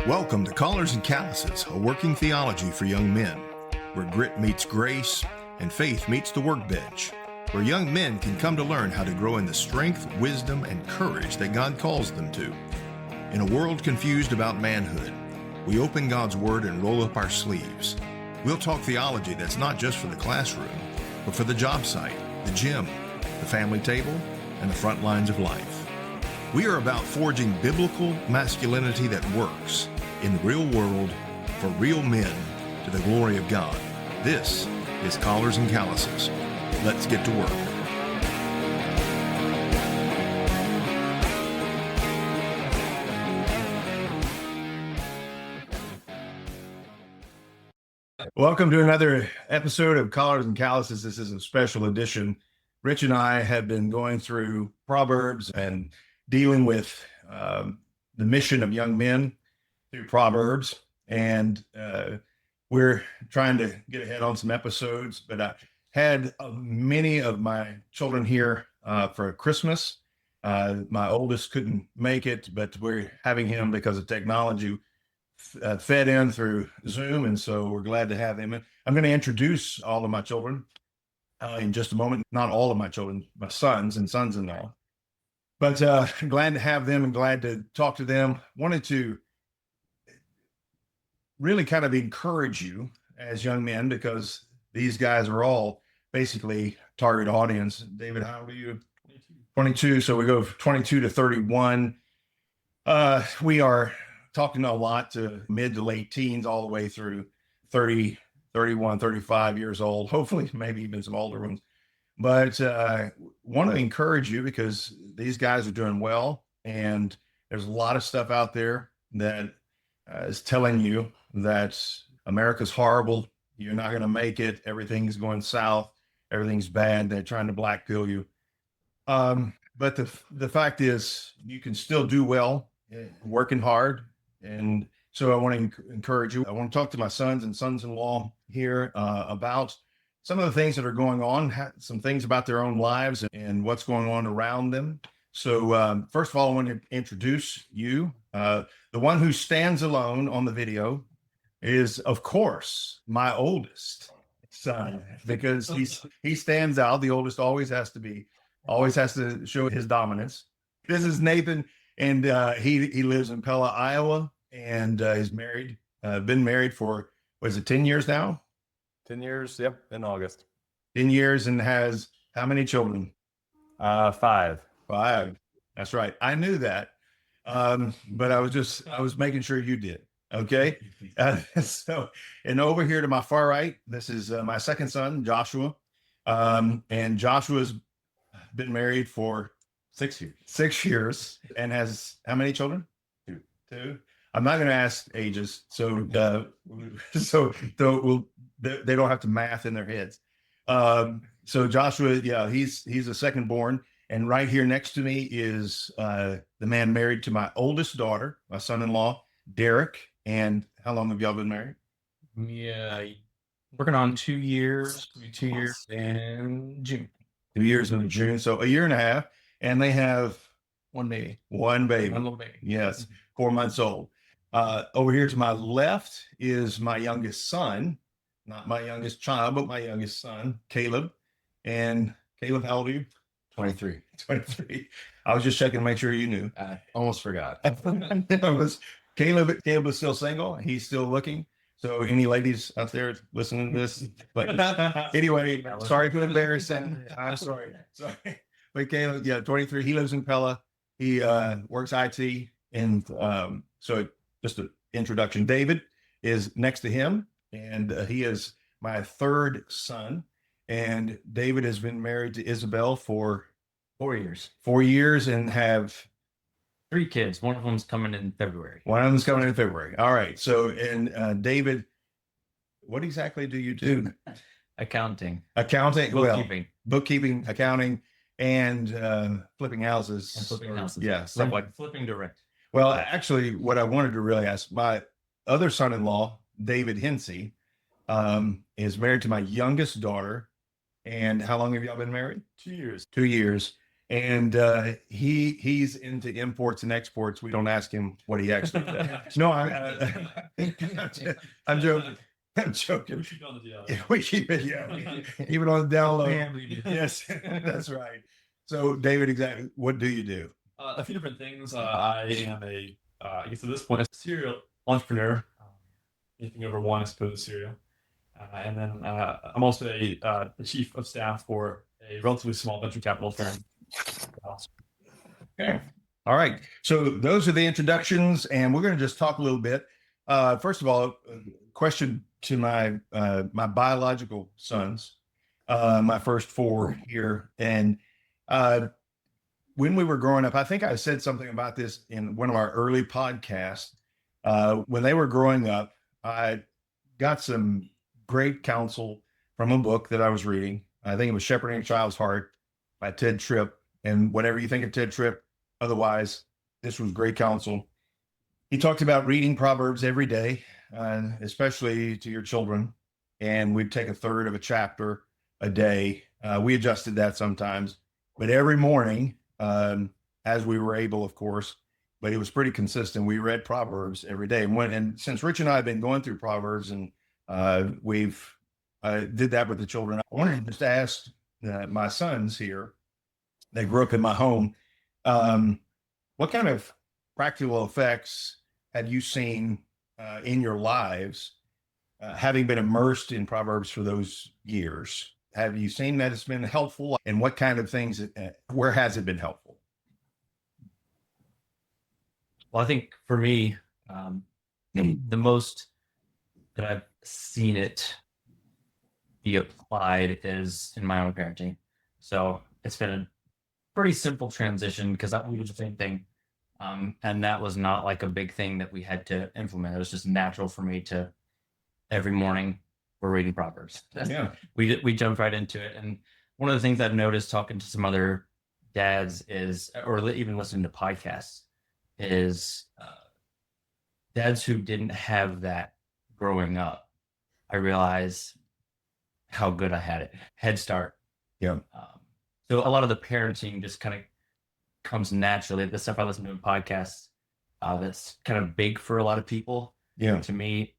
Welcome to Collars and Calluses, a working theology for young men, where grit meets grace and faith meets the workbench, where young men can come to learn how to grow in the strength, wisdom, and courage that God calls them to. In a world confused about manhood, we open God's Word and roll up our sleeves. We'll talk theology that's not just for the classroom, but for the job site, the gym, the family table, and the front lines of life. We are about forging biblical masculinity that works in the real world for real men to the glory of God. This is Collars and Calluses. Let's get to work. Welcome to another episode of Collars and Calluses. This is a special edition. Rich and I have been going through Proverbs and dealing with the mission of young men through Proverbs, and we're trying to get ahead on some episodes, but I had many of my children here for Christmas. My oldest couldn't make it, but we're having him because of technology fed in through Zoom, and so we're glad to have him. I'm going to introduce all of my children in just a moment. Not all of my children, my sons and sons-in-law. But glad to have them and glad to talk to them. Wanted to really kind of encourage you as young men, because these guys are all basically target audience. David, how old are you? 22. So we go from 22 to 31. We are talking a lot to mid to late teens, all the way through 30, 31, 35 years old, hopefully maybe even some older ones. But want to encourage you because these guys are doing well, and there's a lot of stuff out there that is telling you that America's horrible. You're not going to make it. Everything's going south. Everything's bad. They're trying to black pill you. But the fact is, you can still do well, working hard. And so I want to encourage you. I want to talk to my sons and sons-in-law here about some of the things that are going on, some things about their own lives and what's going on around them. So first of all, I want to introduce you. The one who stands alone on the video is, of course, my oldest son, because he stands out. The oldest always has to show his dominance. This is Nathan, and he lives in Pella, Iowa, and is married. Been married for, what is it, 10 years now? 10 years, yep, in August. 10 years, and has how many children? 5. 5. That's right. I knew that. But I was making sure you did. Okay. So, and over here to my far right, this is my second son, Joshua. And Joshua's been married for 6 years. 6 years and has how many children? 2. I'm not going to ask ages. So they don't have to math in their heads. So Joshua, yeah, he's a second born. And right here next to me is the man married to my oldest daughter, my son-in-law, Derek. And how long have y'all been married? Yeah, working on 2 years, 2 years in June. 2 years in June. So a year and a half. And they have One baby. one baby. One little baby. Yes, 4 months old. Over here to my left is my youngest son, not my youngest child, but my youngest son, Caleb. And Caleb, how old are you? 23. 23. I was just checking to make sure you knew. I almost forgot. Caleb is still single. He's still looking. So any ladies out there listening to this, but anyway, sorry for embarrassing. I'm sorry. But Caleb, yeah, 23. He lives in Pella. He works IT. And so just an introduction. David is next to him, and he is my third son. And David has been married to Isabel for 4 years. 4 years and have 3 kids. One of them's coming in February. one of them's coming in February. All right. So, and David, what exactly do you do? Accounting. Accounting, Bookkeeping. accounting, and flipping houses. And flipping houses. Yeah. Somewhat. Flipping direct. Well, actually, what I wanted to really ask, my other son-in-law, David Hensey, is married to my youngest daughter. And how long have y'all been married? 2 years. 2 years. And he's into imports and exports. We don't ask him what he actually does. No, I'm joking. I'm joking. We should go on the deal. Yeah, we keep it, yeah. Even on the download. Yes, that's right. So, David, exactly what do you do? A few different things. I am I guess at this point, a serial entrepreneur. Anything over one, I suppose, serial. And then I'm also the chief of staff for a relatively small venture capital firm. Okay. All right. So those are the introductions, and we're going to just talk a little bit. First of all, question to my my biological sons, my first four here, and when we were growing up, I think I said something about this in one of our early podcasts. When they were growing up, I got some great counsel from a book that I was reading. I think it was Shepherding a Child's Heart by Ted Tripp. And whatever you think of Ted Tripp, otherwise, this was great counsel. He talked about reading Proverbs every day, especially to your children. And we'd take a third of a chapter a day. We adjusted that sometimes, but every morning, as we were able, of course, but it was pretty consistent. We read Proverbs every day. And since Rich and I have been going through Proverbs, and we've did that with the children, I wanted to just ask my sons here. They grew up in my home. What kind of practical effects have you seen in your lives, having been immersed in Proverbs for those years? Have you seen that it's been helpful, and what kind of things, where has it been helpful? Well, I think for me, the most that I've seen it be applied is in my own parenting. So it's been a pretty simple transition because we did the same thing. And that was not like a big thing that we had to implement. It was just natural for me to every morning we're reading Proverbs. Yeah. We jumped right into it. And one of the things I've noticed talking to some other dads is, or even listening to podcasts, is dads who didn't have that growing up. I realize how good I had it. Head start. Yeah. So a lot of the parenting just kind of comes naturally. The stuff I listen to in podcasts, that's kind of big for a lot of people. Yeah. And to me,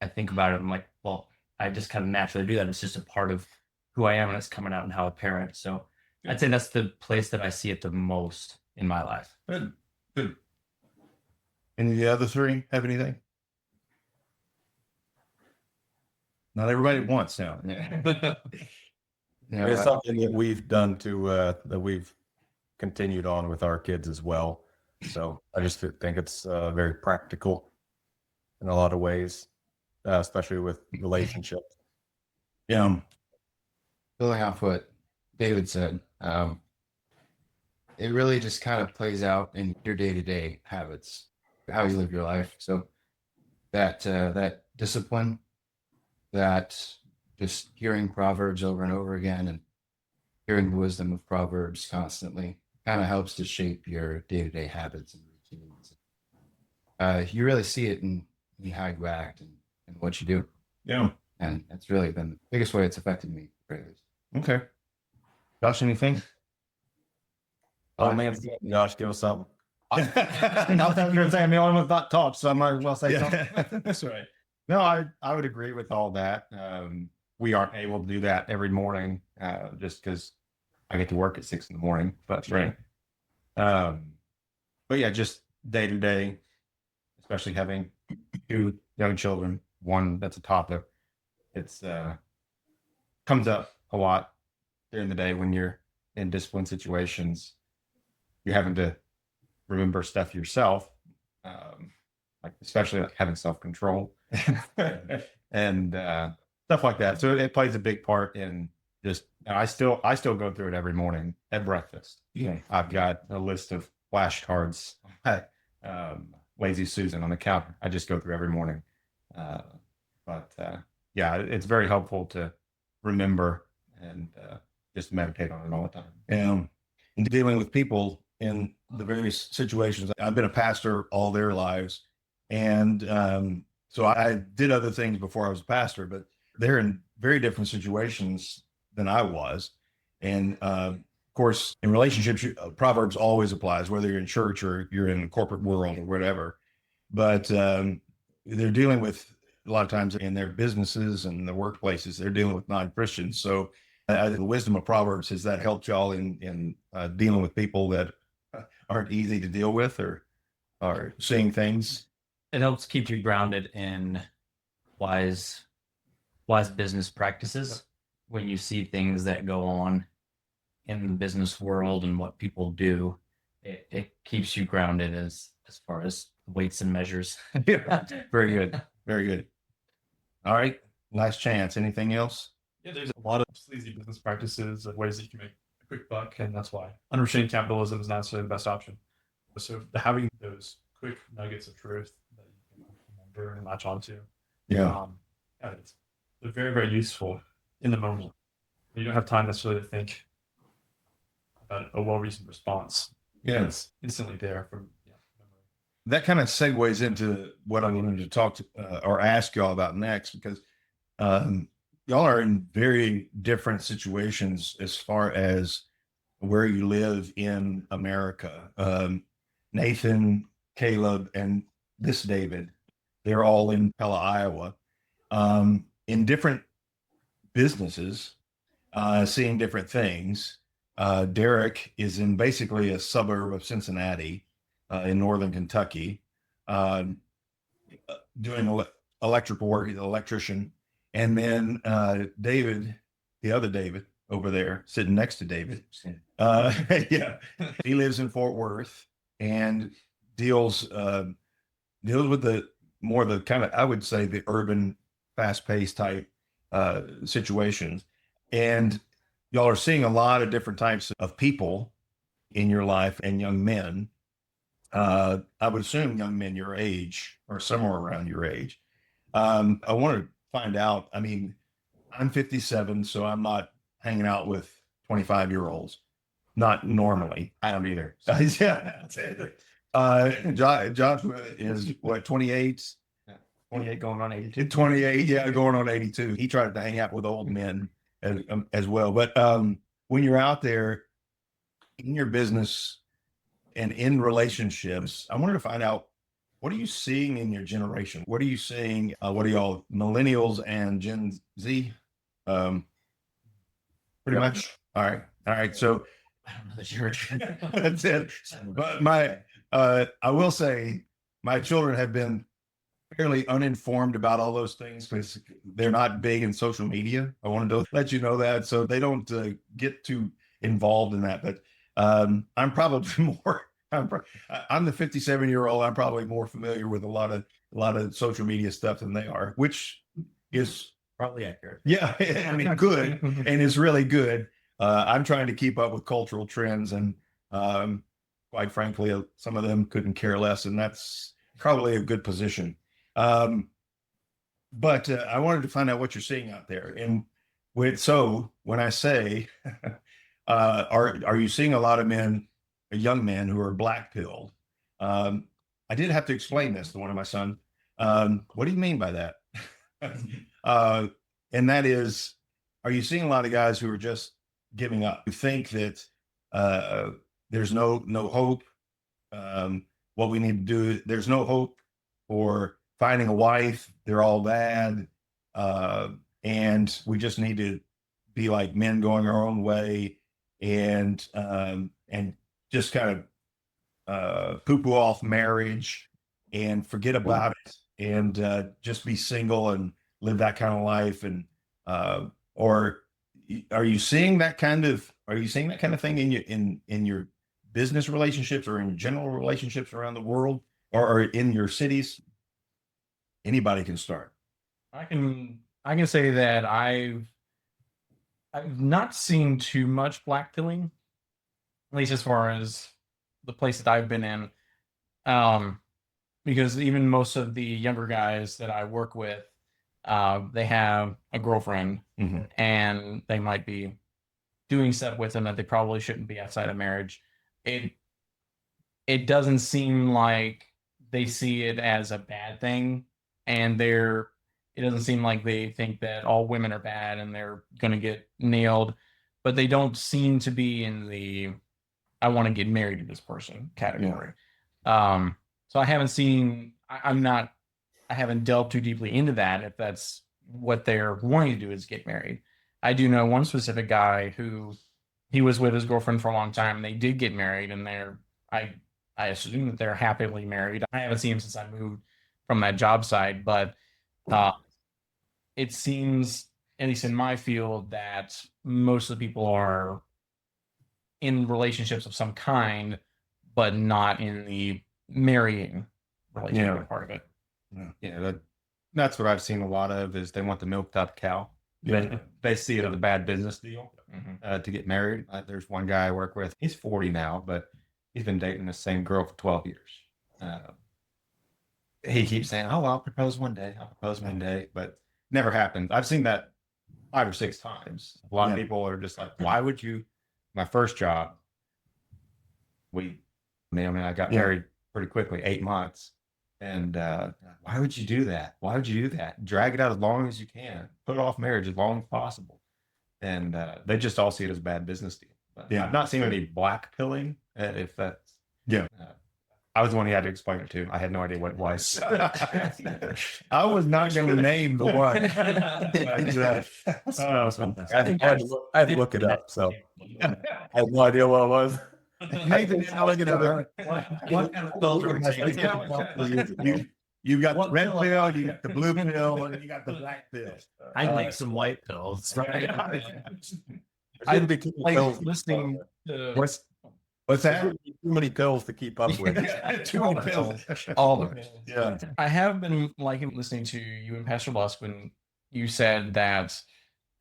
I think about it. I'm like, well, I just kind of naturally do that. It's just a part of who I am, and it's coming out in how I parent. So Yeah. I'd say that's the place that I see it the most in my life. Good. Good. Any of the other three have anything? Not everybody wants now. Yeah, it's something that we've done that we've continued on with our kids as well. So I just think it's very practical in a lot of ways, especially with relationships. Yeah. Building off what David said, it really just kind of plays out in your day-to-day habits, how you live your life. So that discipline, that just hearing Proverbs over and over again and hearing the wisdom of Proverbs constantly kind of helps to shape your day-to-day habits and routines. You really see it in how you act and what you do. Yeah. And that's really been the biggest way it's affected me. Okay. Josh, anything? Oh man, Josh, give us something. I was going to say I'm the only one that talked, so I might as well say something. That's right. No, I would agree with all that. We aren't able to do that every morning, just because I get to work at 6 a.m. But Right. But yeah, just day to day, especially having 2 young children, one that's a toddler. It's comes up a lot during the day when you're in discipline situations. You're having to remember stuff yourself, like especially like having self-control and stuff like that. So it plays a big part in just. And I still go through it every morning at breakfast. Yeah. I've got a list of flashcards, Lazy Susan on the counter. I just go through every morning. Yeah, it's very helpful to remember and just meditate on it all the time. And dealing with people in the various situations. I've been a pastor all their lives. And so I did other things before I was a pastor, but they're in very different situations than I was. And of course, in relationships, Proverbs always applies, whether you're in church or you're in the corporate world or whatever. But they're dealing with, a lot of times in their businesses and the workplaces, they're dealing with non-Christians. So the wisdom of Proverbs, has that helped y'all in dealing with people that aren't easy to deal with, or seeing things? It helps keep you grounded in wise business practices when you see things that go on in the business world and what people do. It keeps you grounded as far as weights and measures. Yeah. Very good. Very good. All right. Last chance. Anything else? Yeah, there's a lot of sleazy business practices and ways that you can make a quick buck, and that's why understanding capitalism is not necessarily the best option. So having those quick nuggets of truth that you can remember and latch onto, yeah, they're very, very useful in the moment. You don't have time necessarily to think about a well-reasoned response. Yeah, it's instantly there from memory. That kind of segues into what I wanted to talk to or ask y'all about next, because y'all are in very different situations as far as where you live in America. Nathan, Caleb, and this David, they're all in Pella, Iowa, in different businesses, seeing different things. Derek is in basically a suburb of Cincinnati, in northern Kentucky, doing electrical work. He's an electrician. And then David, the other David over there, sitting next to David, yeah, he lives in Fort Worth and deals with the kind of, I would say, the urban, fast-paced type situations. And y'all are seeing a lot of different types of people in your life, and young men. I would assume young men your age or somewhere around your age. I want to find out. I mean, I'm 57, so I'm not hanging out with 25-year-olds. Not normally. I don't either. Yeah. Joshua is what, 28? 28 going on 82. 28, yeah, going on 82. He tried to hang out with old men as well. But when you're out there in your business and in relationships, I wanted to find out, what are you seeing in your generation? What are you seeing? What are y'all, millennials and Gen Z? Pretty much. All right. So I don't know that you're that's it. But I will say, my children have been fairly uninformed about all those things because they're not big in social media. I wanted to let you know that, so they don't get too involved in that. But I'm probably more. I'm the 57-year-old. I'm probably more familiar with a lot of social media stuff than they are, which is probably accurate. Yeah, I mean, good, and it's really good. I'm trying to keep up with cultural trends, and quite frankly, some of them couldn't care less, and that's probably a good position. But I wanted to find out what you're seeing out there. And when I say, are you seeing a lot of young men who are black pilled? I did have to explain this to one of my sons. What do you mean by that? And that is, are you seeing a lot of guys who are just giving up, who think that there's no hope? What we need to do, there's no hope for finding a wife. They're all bad. And we just need to be like men, going our own way, and just kind of poo-poo off marriage and forget about it, and just be single and live that kind of life. And or are you seeing that kind of thing in your business relationships, or in general relationships around the world, or in your cities? Anybody can start. I can say that I've not seen too much black pilling, at least as far as the place that I've been in. Because even most of the younger guys that I work with, they have a girlfriend, Mm-hmm. and they might be doing stuff with them that they probably shouldn't be outside of marriage. It doesn't seem like they see it as a bad thing, and it doesn't seem like they think that all women are bad and they're going to get nailed. but they don't seem to be in the I want to get married to this person category. So I haven't seen. I haven't delved too deeply into that. If that's what they're wanting to do is get married. I do know one specific guy who he was with his girlfriend for a long time. And they did get married, and I assume that they're happily married. I haven't seen him since I moved from that job site, but it seems, at least in my field, that most of the people are in relationships of some kind, but not in the marrying relationship part of it. Yeah, that's what I've seen a lot of is they want the milk top cow. They see it as a bad business deal to get married. There's one guy I work with. He's 40 now, but he's been dating the same girl for 12 years. He keeps saying, "Oh, I'll propose one day. I'll propose one day," but never happens. I've seen that 5 or 6 times. A lot of people are just like, "Why would you?" My first job, I got married pretty quickly, 8 months. And why would you do that? Why would you do that? Drag it out as long as you can. Put off marriage as long as possible. And they just all see it as a bad business deal. But I've not seen any black pilling. If that's I was the one who had to explain it to. I had no idea what it was. I was not going to name the one. I had to look it up. So I had no idea what it was. Nathan, you're looking at her. What kind of pills are we taking? You got the red pill, you got the blue pill, and you got the black pill. I like some white pills. Right? I'd be too many pills. Listening to What's that? Too many pills to keep up with. Too many pills. all of it. Yeah. I have been liking listening to you and Pastor Lusk when you said that.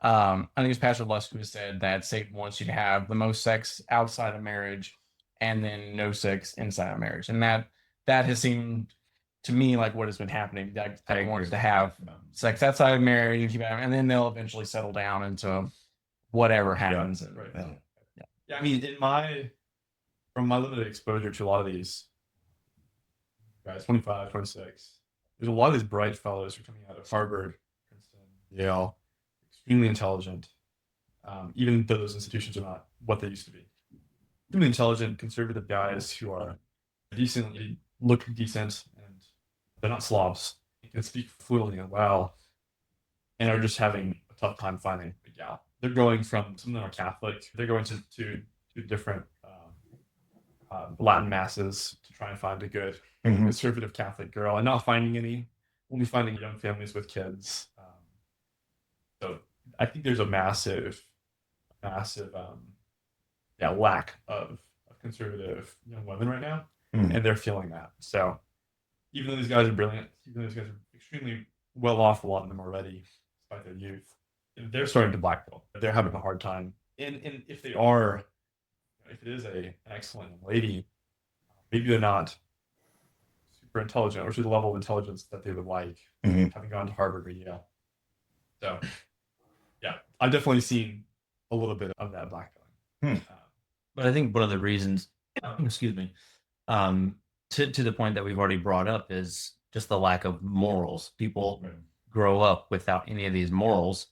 I think it was Pastor Lusk who said that Satan wants you to have the most sex outside of marriage, and then no sex inside of marriage, and that has seemed to me like what has been happening. That Satan wants to have sex outside of marriage, and then they'll eventually settle down into whatever happens. Yeah, I mean, from my limited exposure to a lot of these guys, 25, 26, there's a lot of these bright fellows who are coming out of Harvard, Princeton, Yale, extremely intelligent, even though those institutions are not what they used to be. Extremely intelligent, conservative guys who are look decent, and they're not slobs. They can speak fluently and well, and are just having a tough time finding a gal. They're going from, some of them are Catholic, they're going to different Latin masses to try and find a good conservative Catholic girl, and not finding any, only finding young families with kids. So I think there's a massive lack of conservative young women right now, and they're feeling that. So even though these guys are brilliant, even though these guys are extremely well off, a lot of them already, despite their youth, they're starting to blackpill. They're having a hard time. And if they are, if it is an excellent lady, maybe they're not super intelligent or to the level of intelligence that they would like, having gone to Harvard or Yale. So, yeah, I've definitely seen a little bit of that blackpilling. But I think one of the reasons, excuse me, to the point that we've already brought up is just the lack of morals. People grow up without any of these morals,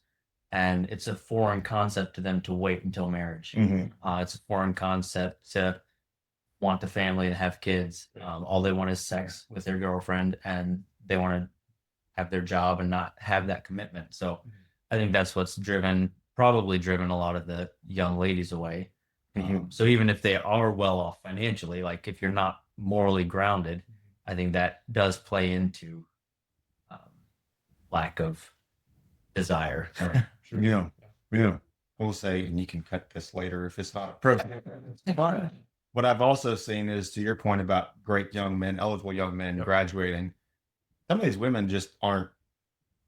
and it's a foreign concept to them to wait until marriage. It's a foreign concept to want the family to have kids. All they want is sex with their girlfriend, and they want to have their job and not have that commitment. So I think that's what's probably driven a lot of the young ladies away. So even if they are well off financially, like if you're not morally grounded, I think that does play into lack of desire. Yeah. We'll say, and you can cut this later if it's not appropriate. What I've also seen is, to your point about great young men, eligible young men graduating, some of these women just aren't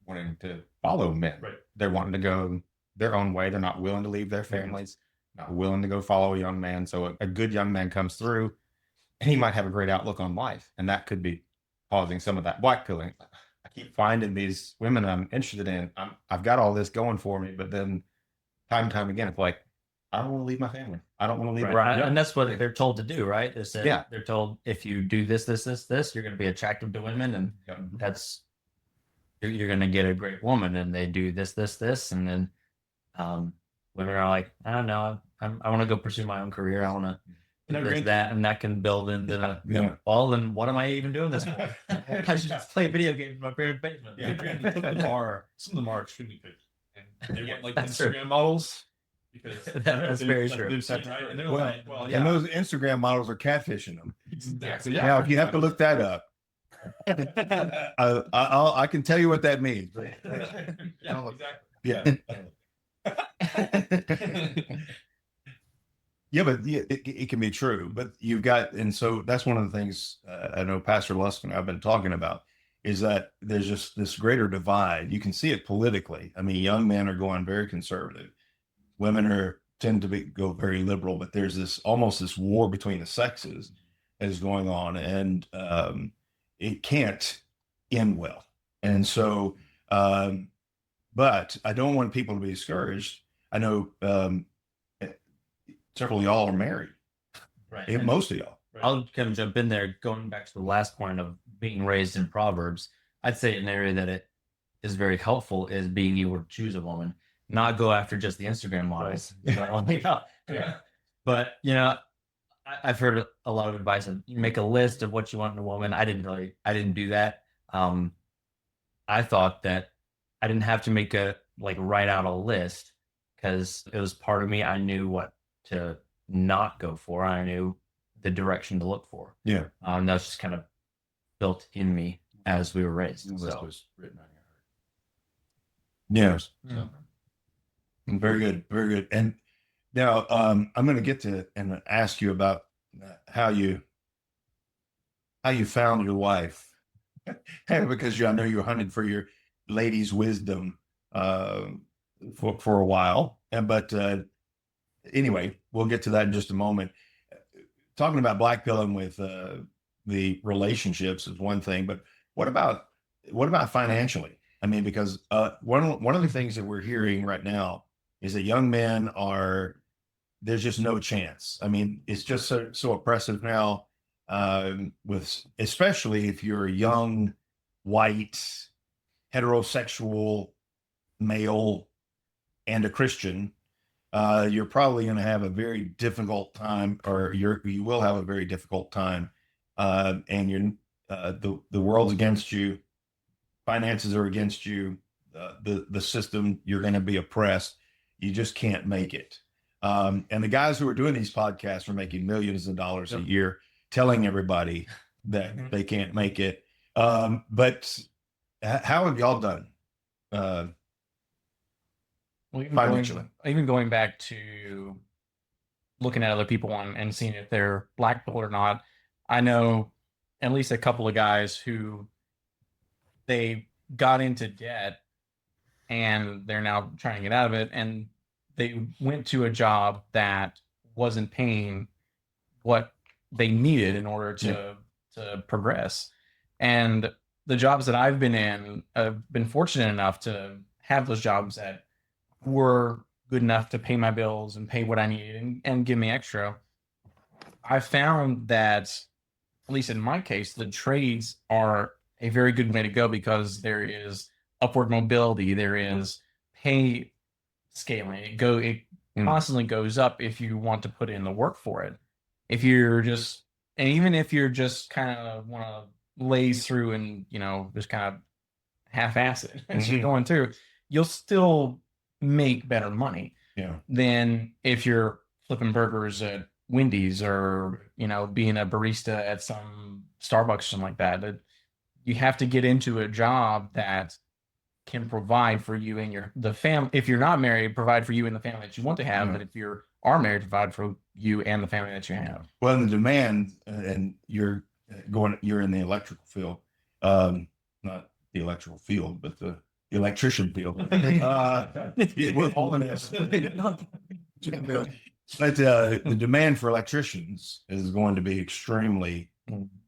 wanting to follow men. They're wanting to go their own way. They're not willing to leave their families, not willing to go follow a young man. So a good young man comes through, and he might have a great outlook on life, and that could be causing some of that blackpilling. I keep finding these women I'm interested in. I've got all this going for me, but then time and time again, it's like, I don't want to leave my family. I don't want to leave. Right. And that's what they're told to do, right? Is that Yeah. They're told if you do this, you're going to be attractive to women, and that's you're going to get a great woman. And they do this, and then women are like, I don't know, I want to go pursue my own career. I want to Never this, into- that, and that can build into Yeah. well, then what am I even doing this for? I should just play video games in my parents' basement. Some of them are extremely picky, and they want like That's true. Instagram models because That's very true. they've seen, right? And they're Well, like, well, yeah, And those Instagram models are catfishing them. exactly. Now, if you have to look that up, I can tell you what that means. Yeah, exactly. Yeah. Yeah, but it can be true. But you've got, and so that's one of the things I know Pastor Lusk and I've been talking about is that there's just this greater divide. You can see it politically. I mean, young men are going very conservative, women tend to go very liberal. But there's this almost this war between the sexes that is going on, and it can't end well. And so, but I don't want people to be discouraged. I know. Several of y'all are married. Right. And most of y'all. I'll kind of jump in there, going back to the last point of being raised in Proverbs. I'd say an area that it is very helpful is being able to choose a woman, not go after just the Instagram models. Yeah. But I've heard a lot of advice of you make a list of what you want in a woman. I didn't do that. I thought that I didn't have to write out a list because it was part of me. I knew what to not go for. I knew the direction to look for. Yeah. That's just kind of built in me as we were raised. The list So, was written on your heart. Yes. So, Very good. Very good. And now I'm going to get to and ask you about how you found your wife, because I know you're hunting for your lady's wisdom for a while. But anyway, we'll get to that in just a moment. Talking about blackpilling with the relationships is one thing, but what about financially? I mean, because one of the things that we're hearing right now is that young men there's just no chance. I mean, it's just so oppressive now, with especially if you're a young, white, heterosexual male and a Christian. You're probably going to have a very difficult time, or you will have a very difficult time, and the world's against you, finances are against you, the system, you're going to be oppressed. You just can't make it. And the guys who are doing these podcasts are making millions of dollars a year, telling everybody that they can't make it. But how have y'all done? Well, Financially. even going back to looking at other people and seeing if they're blackpilled or not, I know at least a couple of guys who they got into debt and they're now trying to get out of it, and they went to a job that wasn't paying what they needed in order to progress. And the jobs that I've been in, I've been fortunate enough to have those jobs that were good enough to pay my bills and pay what I needed and give me extra. I found that, at least in my case, the trades are a very good way to go because there is upward mobility, there is pay scaling. It constantly goes up if you want to put in the work for it. Even if you're just kind of want to laze through and just kind of half-ass it as you're going through, you'll still make better money than if you're flipping burgers at Wendy's or being a barista at some Starbucks or something like that. You have to get into a job that can provide for you and the family. If you're not married, provide for you and the family that you want to have. But if you are married, provide for you and the family that you have. Well, the demand, and you're in the electrical field, not the electrical field, but the electrician field. We're all in this. But the demand for electricians is going to be extremely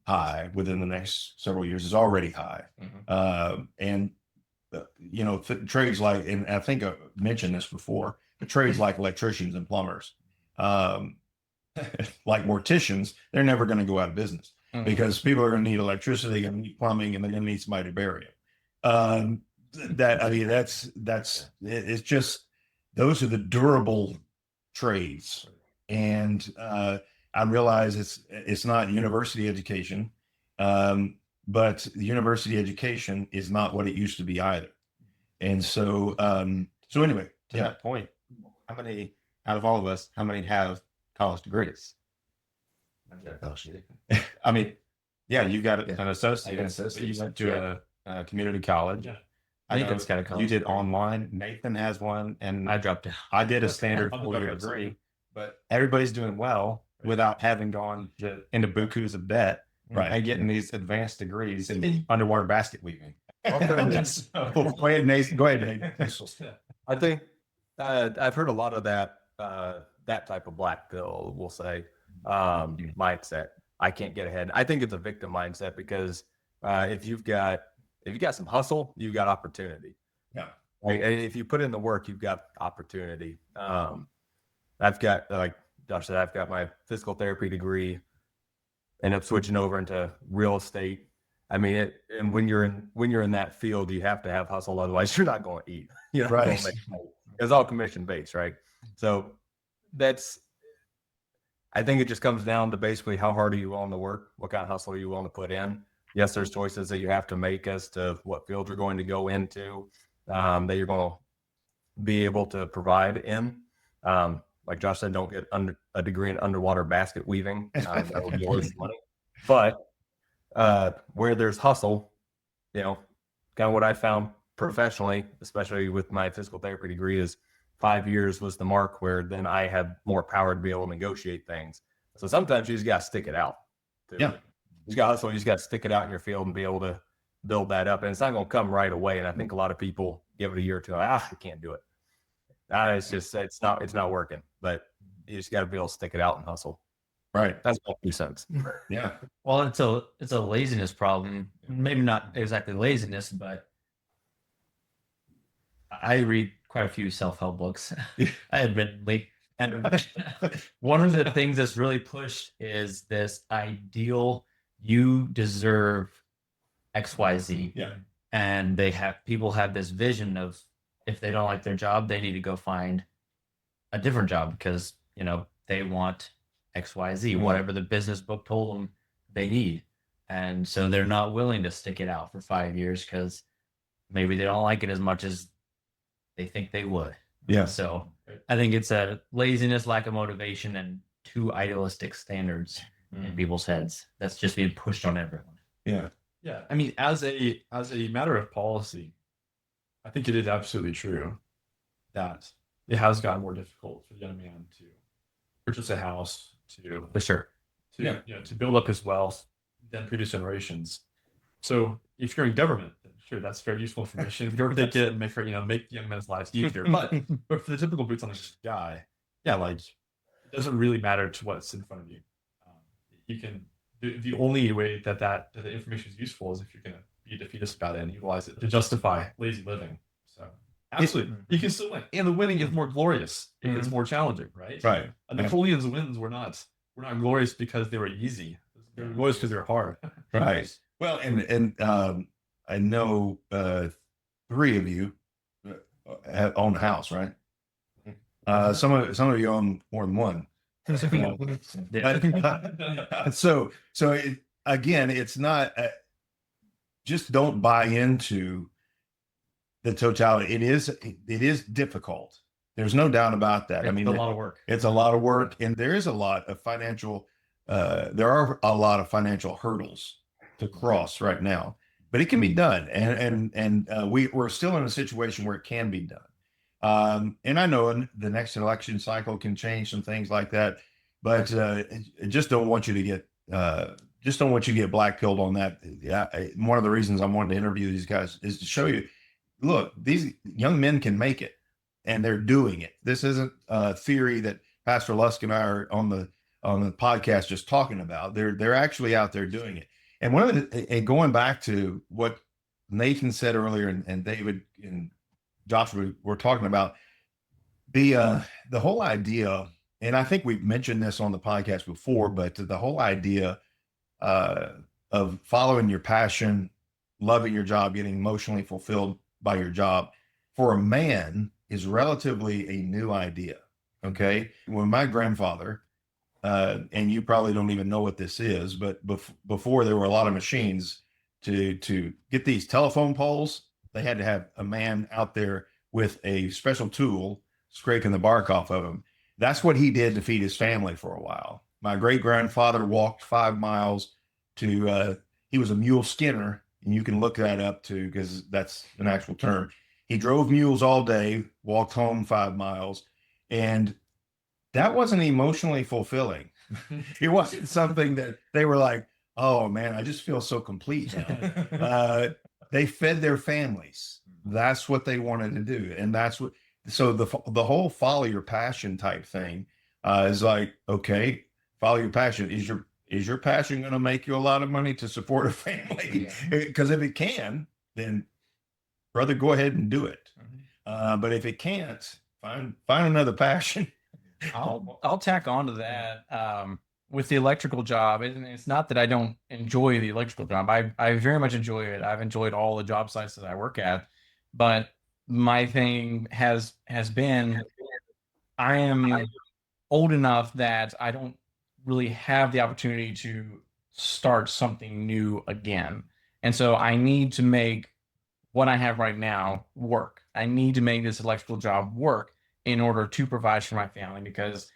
high within the next several years. It's already high. And trades like, and I think I mentioned this before, but trades like electricians and plumbers, like morticians, they're never going to go out of business because people are going to need electricity, they're going to need plumbing, and they're going to need somebody to bury it. It's just, those are the durable trades. And I realize it's not university education, but the university education is not what it used to be either. And so anyway, To that point, how many out of all of us, how many have college degrees? I mean, yeah, you got an associate. You went to a community college. Yeah. I know Nathan's got a college you did degree. online. Nathan has one, and I dropped out. I did a standard I'm 4-year about to say. degree. But everybody's doing well without having gone into bukus of debt, Right. and getting these advanced degrees in underwater basket weaving. go ahead, Nathan. Go ahead, Nathan. I think I've heard a lot of that that type of black pill, we'll say, mindset. I can't get ahead. I think it's a victim mindset because if you've got some hustle, you've got opportunity. Yeah. Like, if you put in the work, you've got opportunity. I've got, like Josh said, I've got my physical therapy degree, end up switching over into real estate. I mean, and when you're in that field, you have to have hustle, otherwise you're not going to eat. You're not Right. gonna make money. It's all commission based, right? So I think it just comes down to basically how hard are you willing to work, what kind of hustle are you willing to put in. Yes, there's choices that you have to make as to what field you're going to go into, that you're going to be able to provide in. Like Josh said, don't get a degree in underwater basket weaving. That would be worth money. But where there's hustle, kind of what I found professionally, especially with my physical therapy degree, is 5 years was the mark where then I had more power to be able to negotiate things. So sometimes you just got to stick it out. Too. Yeah. You got to hustle. You just got to stick it out in your field and be able to build that up. And it's not going to come right away. And I think a lot of people give it a year or two. I can't do it. It's not working. But you just got to be able to stick it out and hustle. Right. That's my 2 cents. Yeah. Well, it's a laziness problem. Maybe not exactly laziness, but I read quite a few self-help books. Admittedly, and one of the things that's really pushed is this ideal: you deserve XYZ. Yeah. And people have this vision of, if they don't like their job, they need to go find a different job because they want XYZ, whatever the business book told them they need. And so they're not willing to stick it out for 5 years because maybe they don't like it as much as they think they would. Yeah. So I think it's a laziness, lack of motivation, and too idealistic standards in people's heads. That's just being pushed on everyone. Yeah. Yeah, I mean, as a matter of policy, I think it is absolutely true that it has gotten more difficult for the young man to purchase a house, For sure. to build up his wealth than previous generations. So if you're in government, then sure, that's very useful information. If you're take it and make young men's lives easier. But for the typical boots on the street guy, yeah, like it doesn't really matter to what's in front of you. You can. The only way that the information is useful is if you're going to be defeatist about it and utilize it to justify lazy living. So absolutely, you can still win, and the winning is more glorious. It's more challenging, right? Right. Napoleon's wins were not glorious because they were easy. They were glorious because they were hard. Right. Well, and I know 3 of you own a house, right? Some of you own more than one. So again, it's not just don't buy into the totality. It is difficult. There's no doubt about that. I mean, it's a lot of work. It's a lot of work, and there is a lot of financial. There are a lot of financial hurdles to cross right now, but it can be done, and we're still in a situation where it can be done. And I know the next election cycle can change some things like that, but just don't want you to get black pilled on that. Yeah, one of the reasons I wanted to interview these guys is to show you, look, these young men can make it, and they're doing it. This isn't a theory that Pastor Lusk and I are on the podcast just talking about. They're actually out there doing it. And and going back to what Nathan said earlier, and David and Joshua were talking about, the whole idea, and I think we've mentioned this on the podcast before, but the whole idea of following your passion, loving your job, getting emotionally fulfilled by your job, for a man is relatively a new idea. Okay. When my grandfather, and you probably don't even know what this is, but before there were a lot of machines to get these telephone poles, they had to have a man out there with a special tool scraping the bark off of them. That's what he did to feed his family for a while. My great grandfather walked 5 miles to, he was a mule skinner, and you can look that up too, because that's an actual term. He drove mules all day, walked home 5 miles, and that wasn't emotionally fulfilling. It wasn't something that they were like, oh man, I just feel so complete now. They fed their families. That's what they wanted to do. And that's what, so the whole follow your passion type thing is like, okay, follow your passion. Is your passion going to make you a lot of money to support a family? Because if it can, then brother, go ahead and do it. But if it can't, find another passion. I'll tack on to that with the electrical job. It's not that I don't enjoy the electrical job. I very much enjoy it. I've enjoyed all the job sites that I work at, but my thing has been I am old enough that I don't really have the opportunity to start something new again. And so I need to make what I have right now work. I need to make this electrical job work in order to provide for my family, because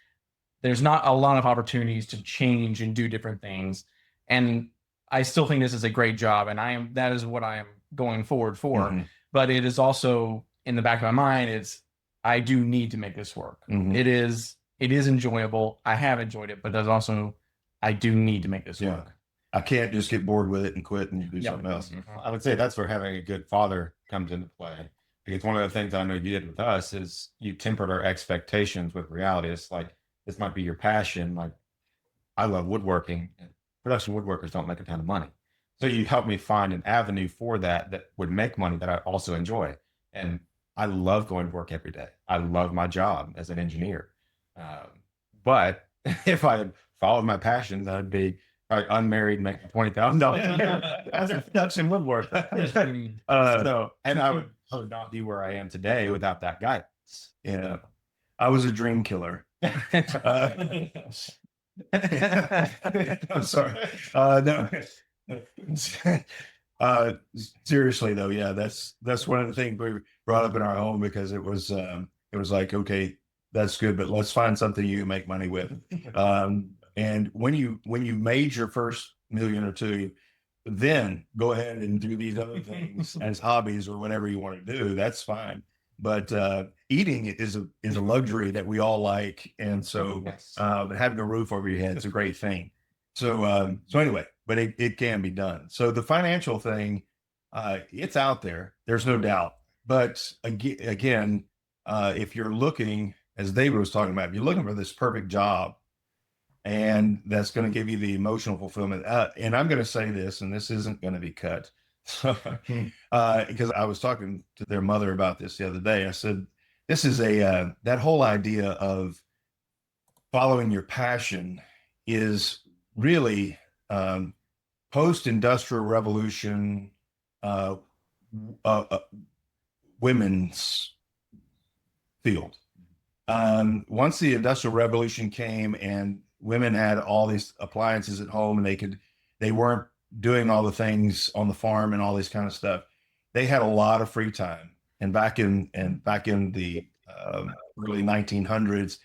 there's not a lot of opportunities to change and do different things. And I still think this is a great job, and that is what I am going forward for. Mm-hmm. But it is also in the back of my mind, I do need to make this work. Mm-hmm. It is enjoyable. I have enjoyed it, but there's also, I do need to make this work. I can't just get bored with it and quit and do something else. I would say that's where having a good father comes into play. Because one of the things I know you did with us is you tempered our expectations with reality. It's like, this might be your passion. Like, I love woodworking. Production woodworkers don't make a ton of money. So you helped me find an avenue for that would make money that I also enjoy. And I love going to work every day. I love my job as an engineer. But if I had followed my passions, I'd be probably unmarried, making $20,000 as a production woodworker. And I would not be where I am today without that guidance. Yeah. I was a dream killer. I'm sorry. No. Seriously though, yeah, that's one of the things we brought up in our home, because it was like, okay, that's good, but let's find something you can make money with. And when you made your first million or two, then go ahead and do these other things as hobbies or whatever you want to do. That's fine. But eating is a luxury that we all like, and so having a roof over your head is a great thing. So anyway, but it can be done. So the financial thing, it's out there. There's no doubt. But again, if you're looking, as David was talking about, if you're looking for this perfect job, and that's going to give you the emotional fulfillment. And I'm going to say this, and this isn't going to be cut. Because I was talking to their mother about this the other day. I said, this is that whole idea of following your passion is really post-industrial revolution women's field. Once the industrial revolution came and women had all these appliances at home, and they weren't doing all the things on the farm and all this kind of stuff, they had a lot of free time. And back in the early 1900s,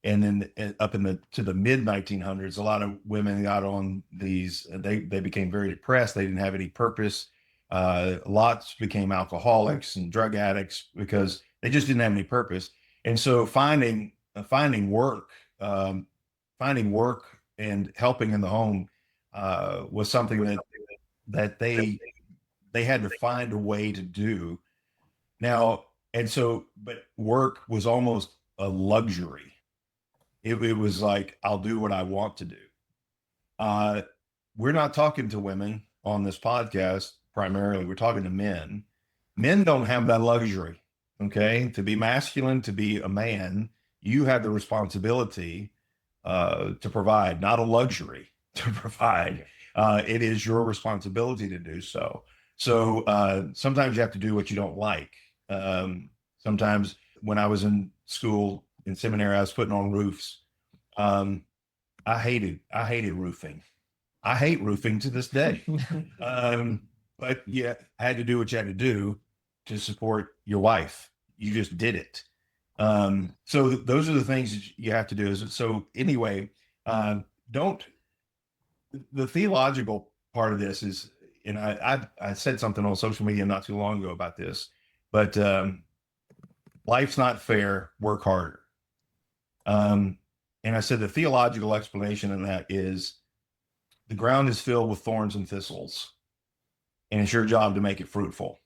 and then up to the mid 1900s, a lot of women got on these. They became very depressed. They didn't have any purpose. Lots became alcoholics and drug addicts because they just didn't have any purpose. And so finding work and helping in the home was something that they had to find a way to do. Now, and so, but work was almost a luxury. It was like, I'll do what I want to do. We're not talking to women on this podcast primarily. We're talking to men. Men don't have that luxury. Okay. To be masculine, to be a man, you have the responsibility to provide, not a luxury to provide. It is your responsibility to do so. So sometimes you have to do what you don't like. Sometimes when I was in school in seminary, I was putting on roofs. I hated roofing. I hate roofing to this day. But yeah, I had to do what you had to do to support your wife. You just did it. So those are the things that you have to do. So anyway, don't, the theological part of this is, and I said something on social media not too long ago about this, but life's not fair, work harder. And I said the theological explanation of that is the ground is filled with thorns and thistles, and it's your job to make it fruitful.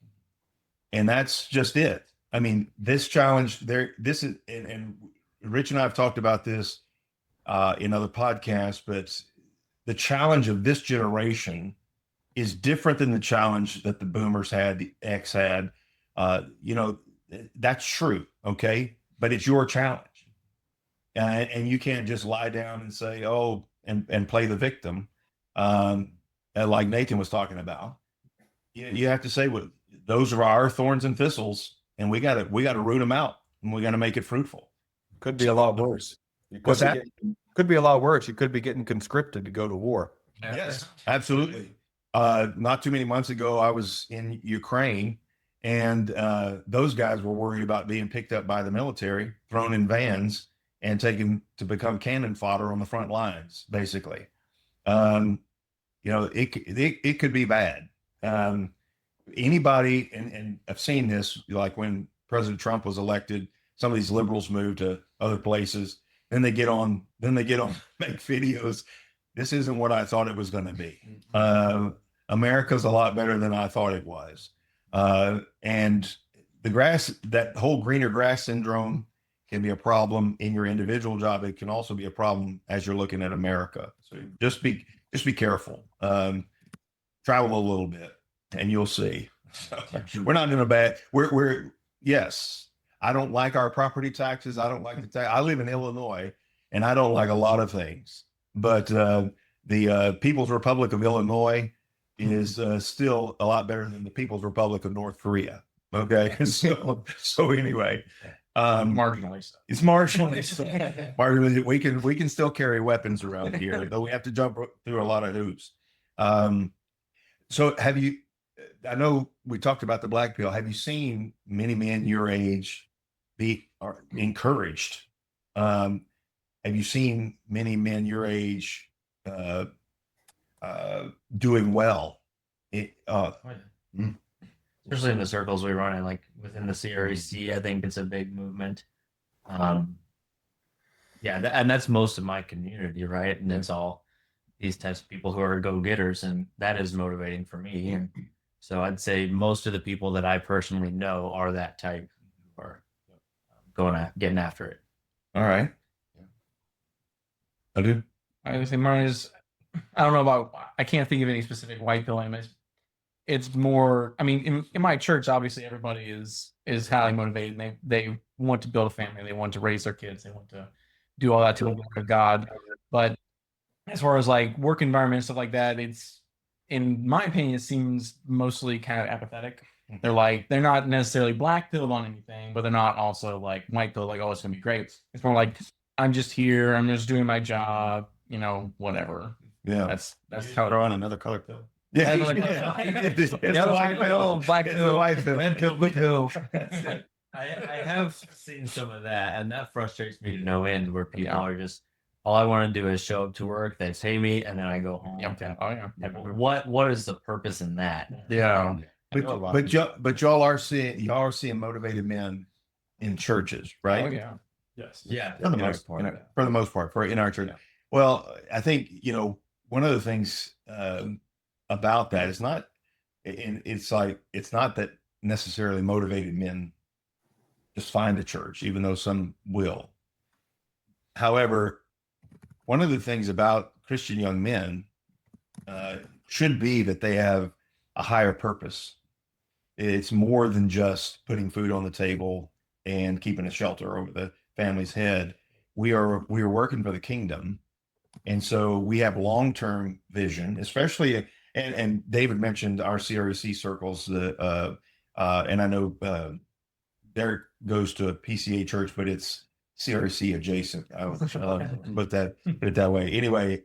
And that's just it. I mean, this challenge there, this is, and Rich and I have talked about this in other podcasts, but the challenge of this generation is different than the challenge that the boomers had, the X had. You know, that's true. Okay. But it's your challenge. And you can't just lie down and say, oh, and play the victim. Like Nathan was talking about. You have to say, well, those are our thorns and thistles, and we got to root them out, and we got to make it fruitful. Could be a lot worse. What's that? Could be a lot worse. You could be getting conscripted to go to war. Yes, absolutely. Not too many months ago, I was in Ukraine, and those guys were worried about being picked up by the military, thrown in vans, and taken to become cannon fodder on the front lines, basically. You know, it could be bad. Anybody, and I've seen this, like when President Trump was elected, some of these liberals moved to other places, then they get on, make videos. This isn't what I thought it was going to be. America's a lot better than I thought it was. And that whole greener grass syndrome can be a problem in your individual job. It can also be a problem as you're looking at America. So just be careful. Travel a little bit and you'll see. So, we're not in a bad, yes, I don't like our property taxes. I don't like the tax. I live in Illinois and I don't like a lot of things, but the People's Republic of Illinois is still a lot better than the People's Republic of North Korea. Okay. So anyway, Marginally so. it's marginally so. Marginally, we can still carry weapons around here, though we have to jump through a lot of hoops. So have you, I know we talked about the black pill. Have you seen many men your age be encouraged? Have you seen many men your age doing well? Especially in the circles we run in, like within the CREC, I think it's a big movement. Yeah, and that's most of my community, right? And it's all these types of people who are go-getters, and that is motivating for me. And so I'd say most of the people that I personally know are that type, who are getting after it. All right. I do. I would say mine is, I don't know about, I can't think of any specific white pill image. It's more, I mean, in my church, obviously everybody is highly motivated. And they want to build a family. They want to raise their kids. They want to do all that to the glory of God. But as far as like work environment and stuff like that, it's, in my opinion, it seems mostly kind of apathetic. They're not necessarily black pilled on anything, but they're not also like white pilled, like, oh, it's gonna be great. It's more like, I'm just here, I'm just doing my job, you know, whatever. Yeah. That's how Throw on another color pill. Yeah. It's the white pill, black It's pill, the white pill. red pill, blue pill. I have seen some of that, and that frustrates me to no end, where people Yeah. are just, all I want to do is show up to work, they pay me, and then I go home. Yep. Oh yeah. And what is the purpose in that? Yeah. But y'all are seeing motivated men in churches, right? Oh yeah. Yes. Yeah. For the most part, for the most part, in our church. Yeah. Well, I think, one of the things about that is not, and it's not that necessarily motivated men just find the church, even though some will. However, one of the things about Christian young men should be that they have a higher purpose. It's more than just putting food on the table and keeping a shelter over the family's head. We are working for the kingdom. And so we have long-term vision, especially, and David mentioned our CREC circles, and I know Derek goes to a PCA church, but it's CRC adjacent. I would put it that way. Anyway,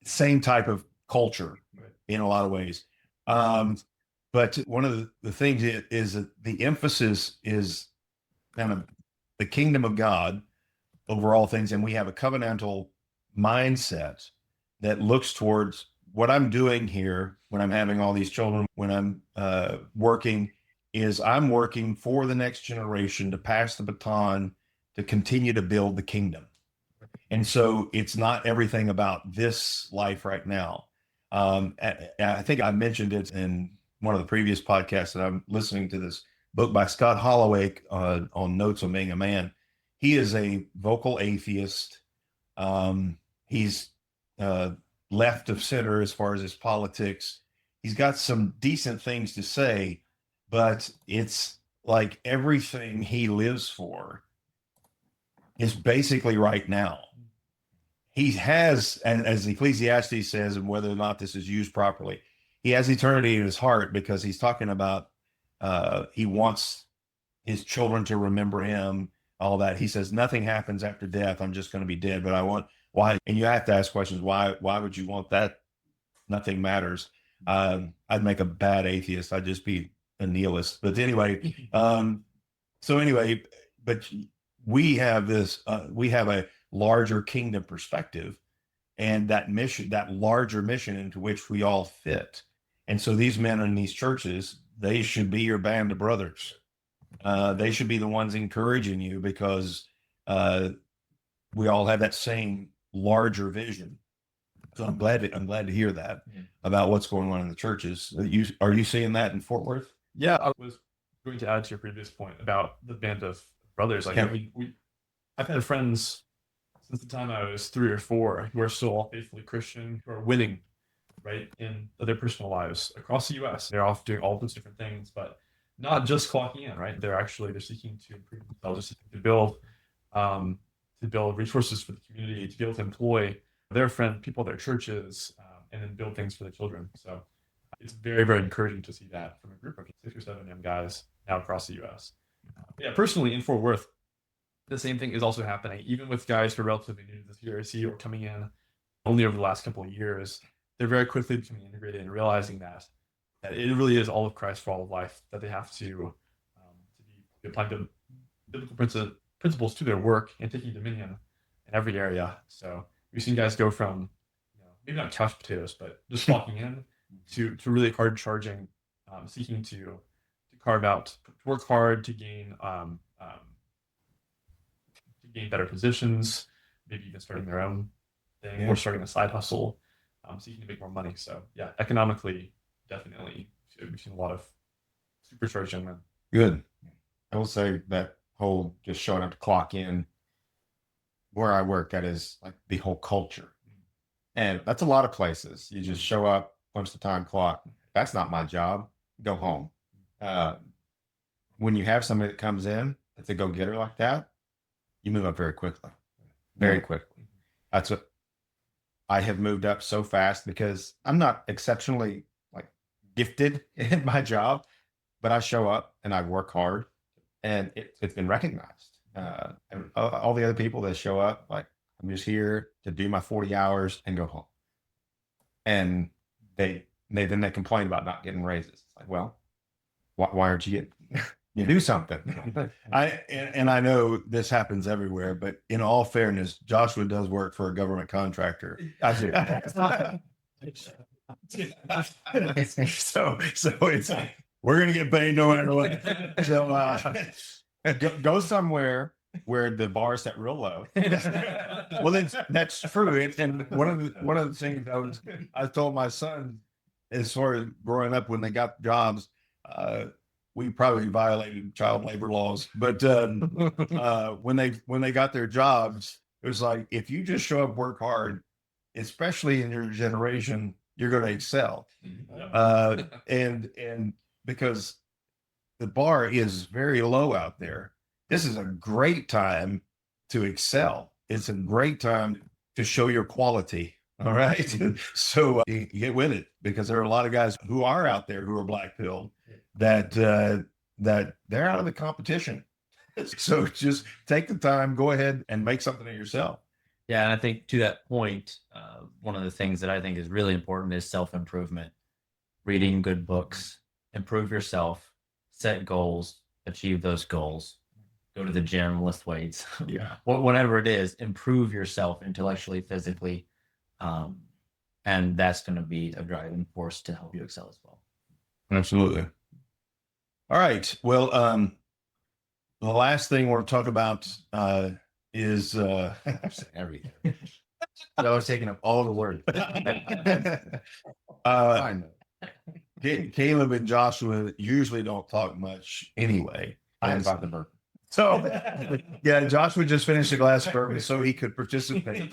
same type of culture in a lot of ways. But one of the things is that the emphasis is kind of the kingdom of God over all things. And we have a covenantal mindset that looks towards what I'm doing here when I'm having all these children, when I'm working, is I'm working for the next generation to pass the baton, to continue to build the kingdom. And so it's not everything about this life right now. I think I mentioned it in one of the previous podcasts that I'm listening to this book by Scott Holloway on Notes on Being a Man. He is a vocal atheist. He's left of center as far as his politics. He's got some decent things to say, but it's like everything he lives for is basically right now. He has, and as Ecclesiastes says, and whether or not this is used properly, he has eternity in his heart, because he's talking about he wants his children to remember him, all that. He says, nothing happens after death. I'm just going to be dead, but I want, why? And you have to ask questions. Why would you want that? Nothing matters. I'd make a bad atheist. I'd just be a nihilist. But anyway, but we have this, we have a larger kingdom perspective, and that mission, that larger mission into which we all fit. And so these men in these churches, they should be your band of brothers. They should be the ones encouraging you, because we all have that same larger vision. So I'm glad to hear that about what's going on in the churches. Are you seeing that in Fort Worth? Yeah, I was going to add to your previous point about the band of brothers. Like, I've had friends since the time I was 3 or 4 who are still all faithfully Christian, who are winning, right, in their personal lives across the U.S. They're off doing all those different things, but not just clocking in, right? They're seeking to improve themselves, they're seeking to build resources for the community, to be able to employ their people, their churches, and then build things for the children. So it's very, very encouraging to see that from a group of 6 or 7 young guys now across the U.S. Yeah, personally in Fort Worth, the same thing is also happening, even with guys who are relatively new to the CRC or coming in only over the last couple of years. They're very quickly becoming integrated and realizing that it really is all of Christ for all of life, that they have to be applying biblical principles to their work and taking dominion in every area. So we've seen guys go from, maybe not couch potatoes, but just walking in to really hard charging, seeking to carve out, to work hard to gain better positions, maybe even starting their own thing or starting a side hustle, seeking to make more money. So yeah, economically, definitely we've seen a lot of supercharged young men. Good. I will say that whole just showing up to clock in where I work at is like the whole culture. And that's a lot of places. You just show up, punch the time clock. That's not my job. Go home. When you have somebody that comes in that's a go-getter like that, you move up very quickly. Very quickly. That's what I have moved up so fast, because I'm not exceptionally gifted in my job, but I show up and I work hard, and it's been recognized. And all the other people that show up, I'm just here to do my 40 hours and go home. And they complain about not getting raises. It's like, well, why aren't you getting? You do something. I know this happens everywhere, but in all fairness, Joshua does work for a government contractor. I do. so it's we're gonna get paid no matter what. So go somewhere where the bar is set real low. Well, that's true. And one of the things I told my son, as far as growing up, when they got jobs, we probably violated child labor laws, but when they got their jobs, it was like, if you just show up, work hard, especially in your generation, you're going to excel. And because the bar is very low out there, this is a great time to excel. It's a great time to show your quality. All right. So you get with it, because there are a lot of guys who are out there who are black pilled that that they're out of the competition. So just take the time, go ahead and make something of yourself. Yeah, and I think to that point, one of the things that I think is really important is self-improvement. Reading good books, improve yourself, set goals, achieve those goals, go to the gym, lift weights. Yeah. Whatever it is, improve yourself intellectually, physically, and that's going to be a driving force to help you excel as well. Absolutely. All right. Well, the last thing we're talking about is Everything. I was taking up all the words. Fine. Caleb and Joshua usually don't talk much anyway. I'm about to burp. So, yeah, Joshua just finished a glass of bourbon so he could participate.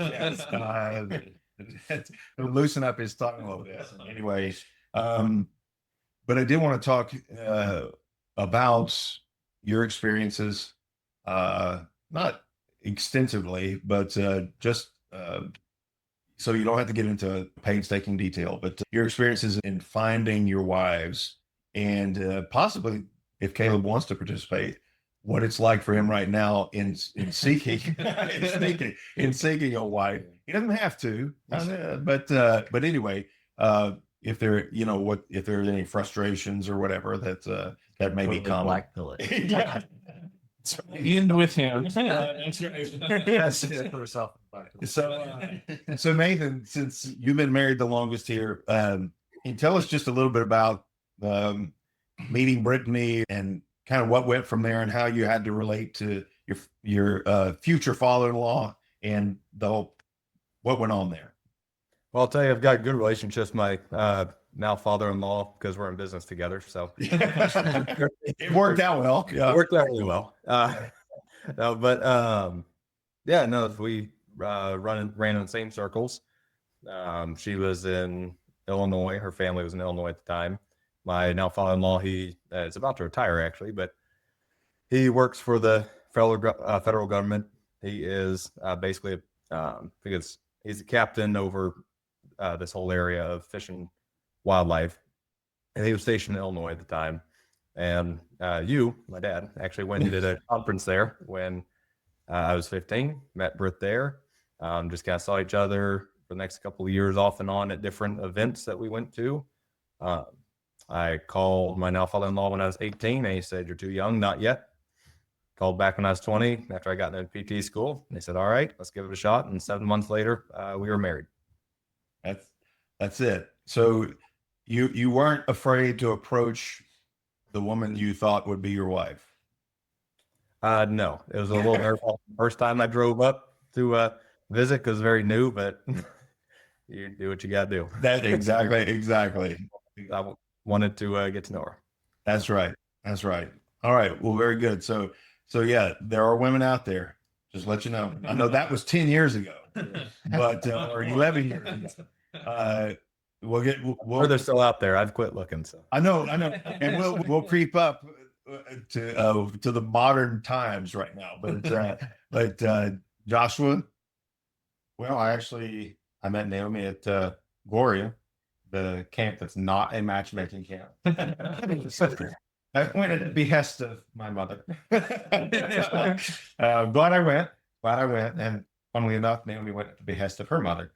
Loosen up his tongue a little bit. Anyway, but I did want to talk about your experiences, not extensively, but just so you don't have to get into painstaking detail, but your experiences in finding your wives and possibly, if Caleb wants to participate, what it's like for him right now in seeking in seeking a wife. He doesn't have to, but anyway, if there, if there's any frustrations or whatever that may be common. Black pill it. Yeah. End with him. Yes. So Nathan, since you've been married the longest here, can you tell us just a little bit about meeting Brittany and kind of what went from there and how you had to relate to your future father-in-law and what went on there? Well, I'll tell you, I've got good relationships with my now father-in-law because we're in business together. So It worked out well. Yeah. it worked out really well. No, but yeah, no, we ran in the same circles. She was in Illinois. Her family was in Illinois at the time. My now father-in-law, he is about to retire actually, but he works for the federal government. He is basically, because he's a captain over this whole area of fish and wildlife. And he was stationed in Illinois at the time. And my dad, actually went and did a conference there when I was 15, met Britt there. Just kind of saw each other for the next couple of years off and on at different events that we went to. I called my now father-in-law when I was 18, and he said, "You're too young, not yet." Called back when I was 20 after I got into PT school. And they said, "All right, let's give it a shot." And 7 months later, we were married. That's it. So you weren't afraid to approach the woman you thought would be your wife? No, it was a little nervous. First time I drove up to visit because very new, but you do what you got to do. That exactly. I wanted to get to know her. That's right. All right. Well, very good. So yeah, there are women out there. Just let you know. I know that was 10 years ago, but or 11 years. Or they're still out there. I've quit looking. So I know, and we'll creep up to the modern times right now. But Joshua. Well, I met Naomi at Gloria, the camp that's not a matchmaking camp. I went at the behest of my mother. Glad I went. And funnily enough, Naomi went at the behest of her mother.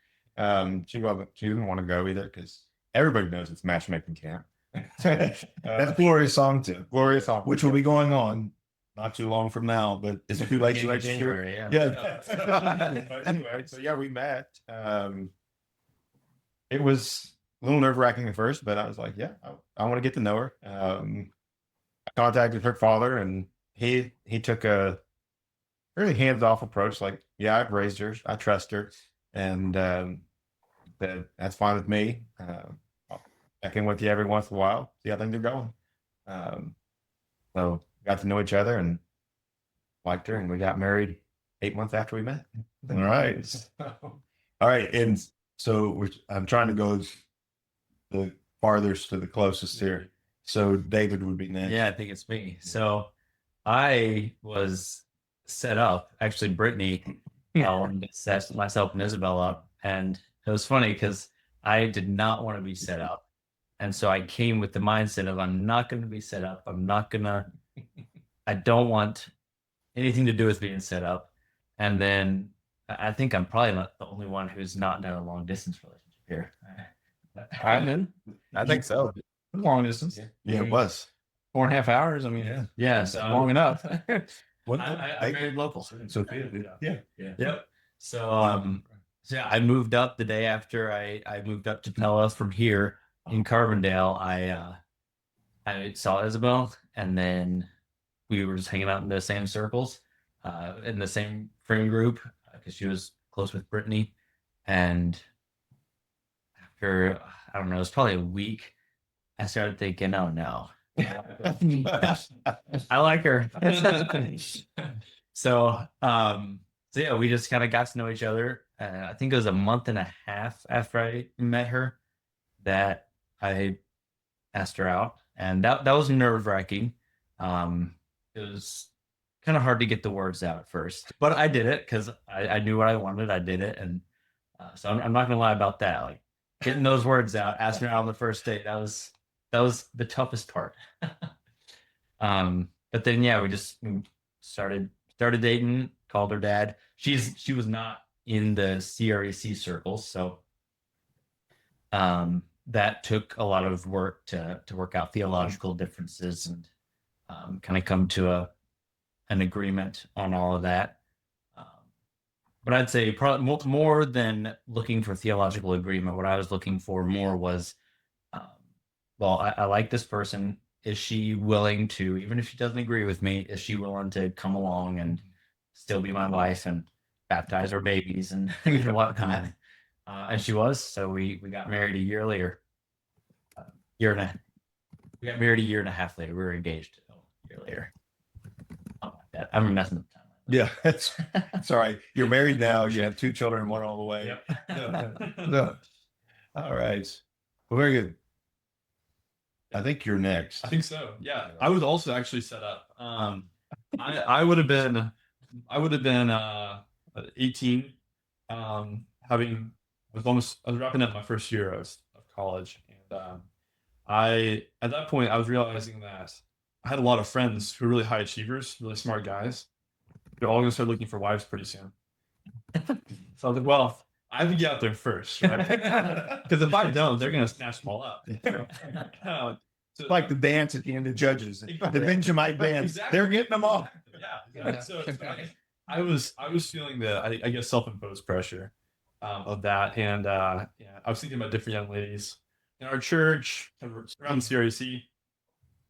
She didn't want to go either because everybody knows it's matchmaking camp. That's Gloria's song too. Gloria's song, which will be going on not too long from now, but it's too late. January, Yeah. But anyway, so yeah, we met. It was a little nerve-wracking at first, but I was like, yeah, I want to get to know her. I contacted her father, and he took a really hands-off approach. Like, yeah, I've raised her, I trust her, and that's fine with me. I'll check in with you every once in a while, see how things are going. So got to know each other and liked her, and we got married 8 months after we met. All right. All right. And so I'm trying to go the farthest to the closest here. So David would be next. Yeah, I think it's me. So I was set up. Actually, Brittany set myself and Isabel up. And it was funny because I did not want to be set up. And so I came with the mindset of I'm not going to be set up. I don't want anything to do with being set up. And then I think I'm probably not the only one who's not in a long distance relationship here. I'm in I think so. long distance. Yeah, it was. 4.5 hours. I mean, Yeah. So long enough. I married local. Sophia. Yeah. Yep. So yeah, I moved up the day after I moved up to Pella from here in Carbondale. I saw Isabel, and then we were just hanging out in the same circles, in the same friend group, because she was close with Brittany. And after, I don't know, it was probably a week, I started thinking, oh no, I like her. So yeah, we just kind of got to know each other. I think it was a month and a half after I met her that I asked her out, and that was nerve wracking. It was kind of hard to get the words out at first, but I did it because I knew what I wanted. I did it, and so I'm not gonna lie about that. Like getting those words out, asking her out on the first date, that was the toughest part. But then yeah, we started dating. Called her dad. She was not in the CREC circles, so that took a lot of work to work out theological differences and kind of come to an agreement on all of that. But I'd say probably more than looking for theological agreement, what I was looking for more was, well, I like this person. Is she willing to, even if she doesn't agree with me, is she willing to come along and still be my wife and baptize our babies and whatnot? And she was. So we got married a year later. We got married a year and a half later. We were engaged a year later. Something like that. I'm messing up the timeline. Yeah, that's all right. You're married now. You have 2 children, one on the way. Yep. No. All right. Well, very good. I think you're next. I think so. Yeah, I was also actually set up. I would have been 18. I was wrapping up my first year of college, and at that point I was realizing that I had a lot of friends who were really high achievers, really smart guys. They're all gonna start looking for wives pretty soon. So I was like, well, I have to get out there first, right? Because if I don't, they're gonna snatch them all up. It's like the dance at the end of Judges. The Benjamite dance. Exactly. They're getting them all. Yeah. So I was feeling the I guess self-imposed pressure of that, and I was thinking about different young ladies in our church around CREC,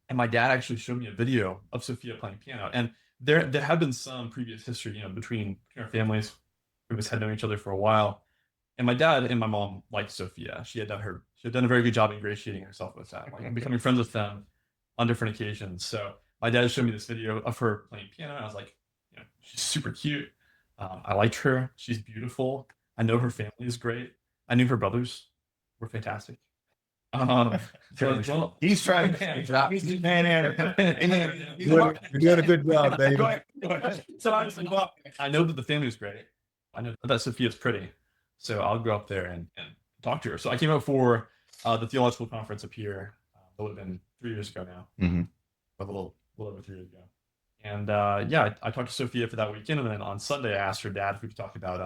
and my dad actually showed me a video of Sophia playing piano, and there had been some previous history, between our families. We had known each other for a while, and my dad and my mom liked Sophia. She had done a very good job ingratiating herself with that, like becoming friends with them on different occasions. So my dad showed me this video of her playing piano, and I was like, she's super cute. I liked her. She's beautiful. I know her family is great. I knew her brothers were fantastic. So, He's trying. You're doing a good job, baby. Go ahead. So I was like, well, I know that the family is great. I know that Sophia's pretty. So I'll go up there and talk to her. So I came up for the theological conference up here. That would have been 3 years ago now. Mm-hmm. A little over 3 years ago. And I talked to Sophia for that weekend, and then on Sunday I asked her dad if we could talk about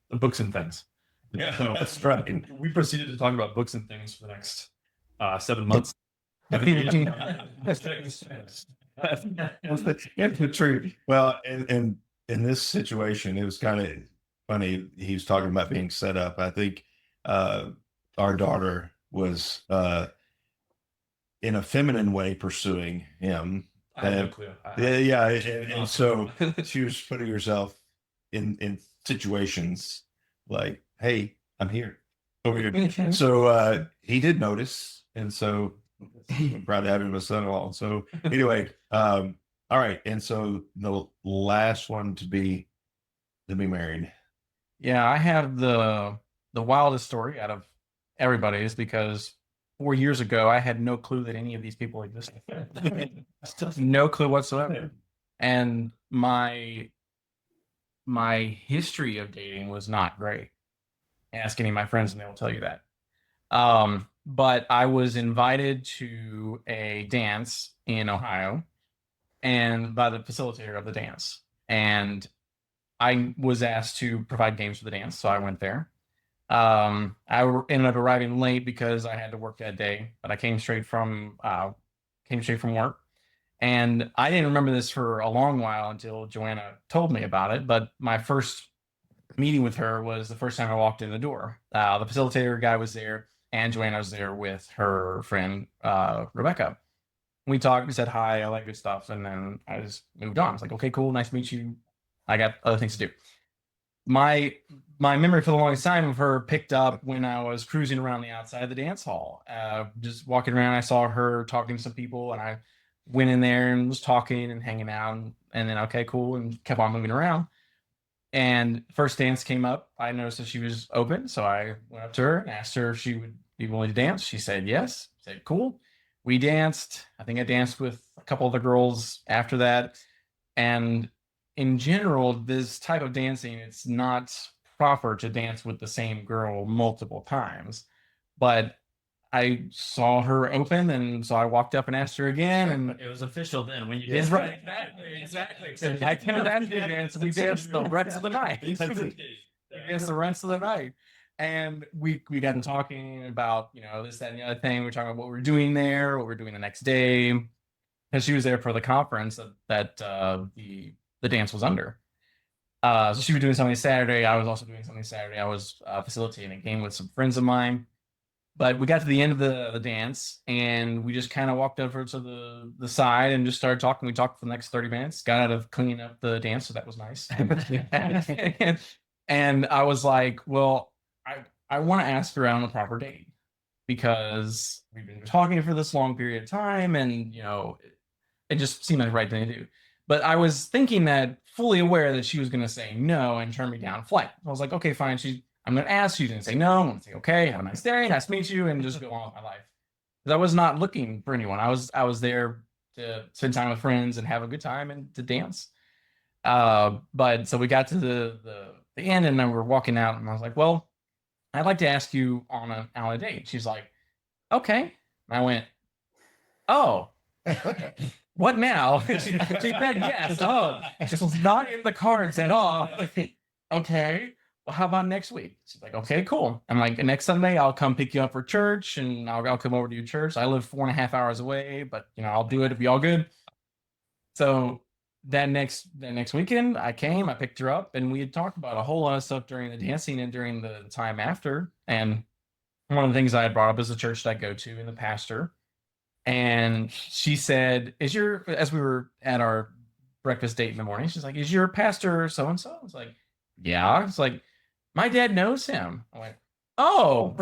the books and things. Yeah, So that's right. we proceeded to talk about books and things for the next 7 months. That's the truth. Well, and in this situation, it was kind of funny. He was talking about being set up. I think our daughter was in a feminine way pursuing him. I have no clue. And so she was putting herself in situations like, "Hey, I'm here." So he did notice, and so I'm proud to have him as son-in-law. So anyway, all right, and so the last one to be married. Yeah, I have the wildest story out of everybody's because 4 years ago I had no clue that any of these people existed. No clue whatsoever. And my history of dating was not great. Ask any of my friends and they will tell you that. but I was invited to a dance in Ohio and by the facilitator of the dance. And I was asked to provide games for the dance, so I went there. Ended up arriving late because I had to work that day, but I came straight from work. And I didn't remember this for a long while until Joanna told me about it. But my first meeting with her was the first time I walked in the door. The facilitator guy was there, and Joanna was there with her friend Rebecca. We talked, we said hi, I like good stuff, and then I just moved on. It's like, okay, cool, nice to meet you. I got other things to do. My memory for the longest time of her picked up when I was cruising around the outside of the dance hall. Just walking around, I saw her talking to some people, and I went in there and was talking and hanging out, and then okay, cool, and kept on moving around. And first dance came up. I noticed that she was open, so I went up to her and asked her if she would be willing to dance. She said yes. I said cool. We danced. I think I danced with a couple of the girls after that. And in general, this type of dancing, it's not proper to dance with the same girl multiple times. But I saw her open, and so I walked up and asked her again, and It was official then when you it's did. right, exactly. And I came back to dance. We danced the rest of the night. We danced the rest of the night, and we got to talking about this, that, and the other thing. We were talking about what we were doing there, what we were doing the next day, because she was there for the conference that the dance was under. So she was doing something Saturday. I was also doing something Saturday. I was facilitating a game with some friends of mine. But we got to the end of the dance, and we just kind of walked over to the side and just started talking. We talked for the next 30 minutes, got out of cleaning up the dance, so that was nice. and I was like, well, I want to ask her out on a proper date because we've been talking for this long period of time, and it just seemed like the right thing to do. But I was thinking that, fully aware that she was going to say no and turn me down flight. I was like, okay, fine. I'm going to ask you. She's going to say no. I'm going to say, okay, have a nice day. Nice to meet you. And just go on with my life. Because I was not looking for anyone. I was there to spend time with friends and have a good time and to dance. But so we got to the end, and then we were walking out, and I was like, well, I'd like to ask you on a date. She's like, okay. And I went, oh, what now? she said yes. Oh, this was not in the cards at all. Okay. Well, how about next week? She's like, okay, cool. I'm like, next Sunday, I'll come pick you up for church, and I'll come over to your church. I live 4.5 hours away, but I'll do it. It'll be all good. So that next weekend, I came, I picked her up, and we had talked about a whole lot of stuff during the dancing and during the time after. And one of the things I had brought up is the church that I go to and the pastor. And she said, as we were at our breakfast date in the morning, she's like, is your pastor so-and-so? I was like, yeah. It's like, my dad knows him. I went, oh,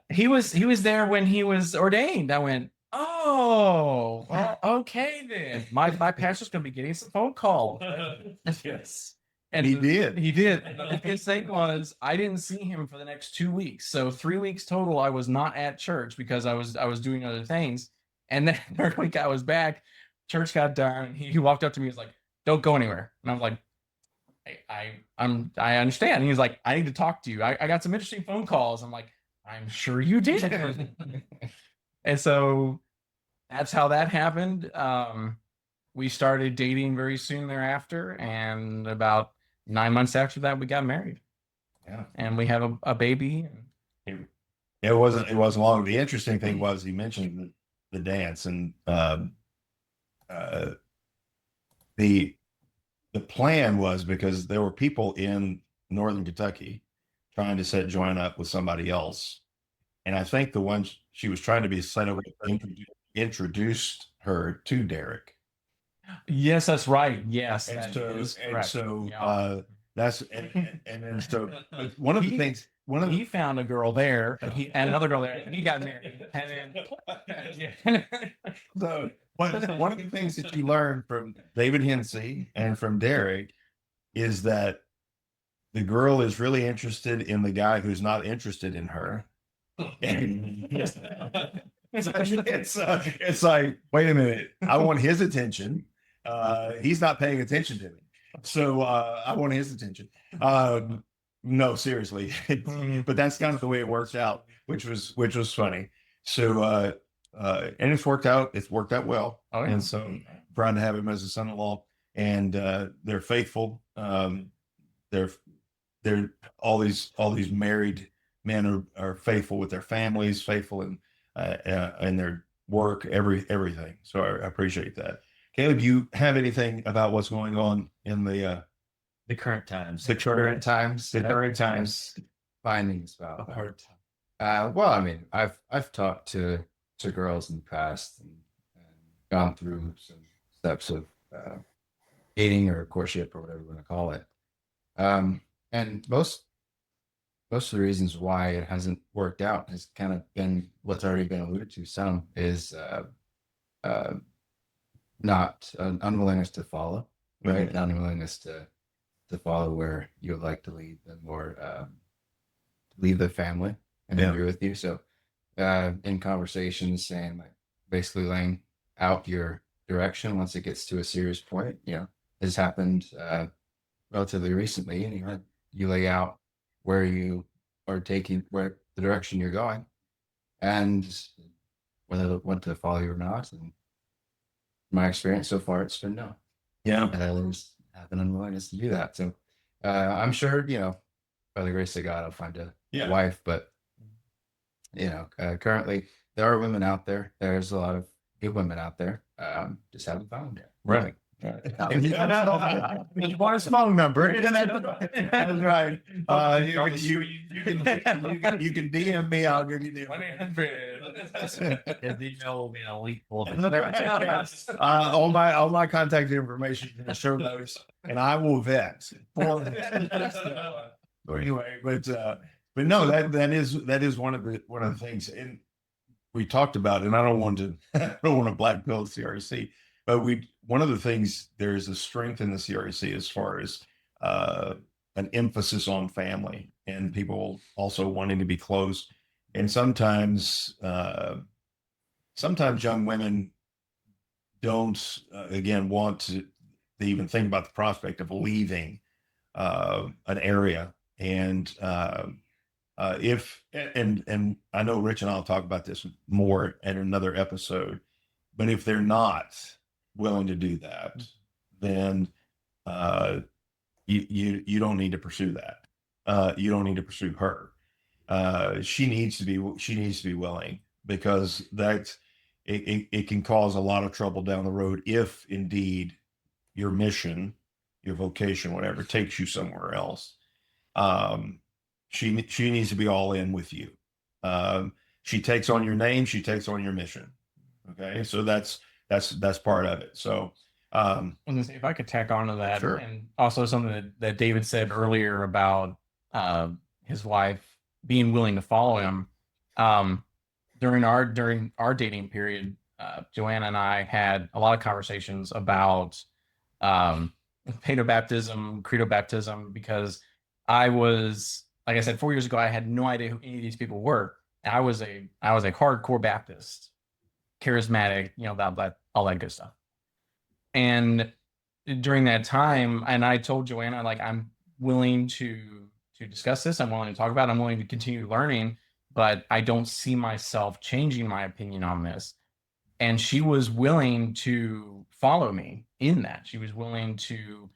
he was there when he was ordained. I went, oh, well, okay then. My pastor's gonna be getting some phone calls. Yes. And he did. His thing was, I didn't see him for the next 2 weeks. So 3 weeks total, I was not at church because I was doing other things. And then the third week I was back, church got done. He walked up to me, he was like, don't go anywhere. And I was like, I understand. And he was like, I need to talk to you. I got some interesting phone calls. I'm like, I'm sure you did. And so that's how that happened. We started dating very soon thereafter, and about 9 months after that, we got married. Yeah, and we have a baby. It wasn't long. The interesting thing was he mentioned the dance, and the plan was because there were people in Northern Kentucky trying to set Joanna up with somebody else. And I think the one she was trying to be sent over introduced her to Derek. Yes, that's right. Yes, And that is correct. so Yeah. that's and then so one of the things he found a girl there, and another girl there, and he got married. And then, so one of the things that you learn from David Hensey and from Derek is that the girl is really interested in the guy who's not interested in her. And it's like, wait a minute, I want his attention. He's not paying attention to me, so I want his attention. No, seriously, but that's kind of the way it works out. which was funny. So and it's worked out. It's worked out well. Oh, yeah. And so proud to have him as a son-in-law. And they're faithful. They're all these married men are faithful with their families, faithful in their work, everything. So I appreciate that. Caleb, you have anything about what's going on in the current times. the current times. the current times? Finding about A hard time. well, I mean, I've talked to girls in the past and gone through some steps of dating or courtship or whatever you want to call it. And most of the reasons why it hasn't worked out has kind of been what's already been alluded to. Some is not an unwillingness to follow, right? An unwillingness to follow where you would like to lead them or leave the family and agree with you. So in conversations saying like basically laying out your direction once it gets to a serious point, has happened relatively recently, and you lay out where you are taking, where the direction you're going, and whether they want to follow you or not. And my experience so far, it's been no. Yeah. And I just have an unwillingness to do that. So I'm sure, by the grace of God, I'll find a wife. But currently there are women out there. There's a lot of good women out there. Just haven't found it. Right. You want a small number. That's right. You can DM me. I'll give you the 1-800. His email will be an elite full all my contact information in the show notes, and I will vet. Anyway, but no, that is one of the things, and we talked about, and I don't want to blackpill the CRC, but one of the things, there's a strength in the CRC as far as an emphasis on family and people also wanting to be close, and sometimes young women don't again want to even think about the prospect of leaving an area. And and I know Rich and I'll talk about this more in another episode, but if they're not willing to do that, then you don't need to pursue that. You don't need to pursue her. She needs to be willing, because it can cause a lot of trouble down the road if indeed your mission, your vocation, whatever, takes you somewhere else. She needs to be all in with you. She takes on your name, she takes on your mission. Okay, so that's part of it. So I was gonna say, if I could tack on to that, Sure. and also something that David said earlier about his wife being willing to follow him. During our dating period, Joanna and I had a lot of conversations about paedo baptism, credo baptism, because I was, like I said, 4 years ago, I had no idea who any of these people were. I was a hardcore Baptist, charismatic, all that good stuff. And during that time, and I told Joanna, like, I'm willing to discuss this. I'm willing to talk about it. I'm willing to continue learning, but I don't see myself changing my opinion on this. And she was willing to follow me in that. She was willing to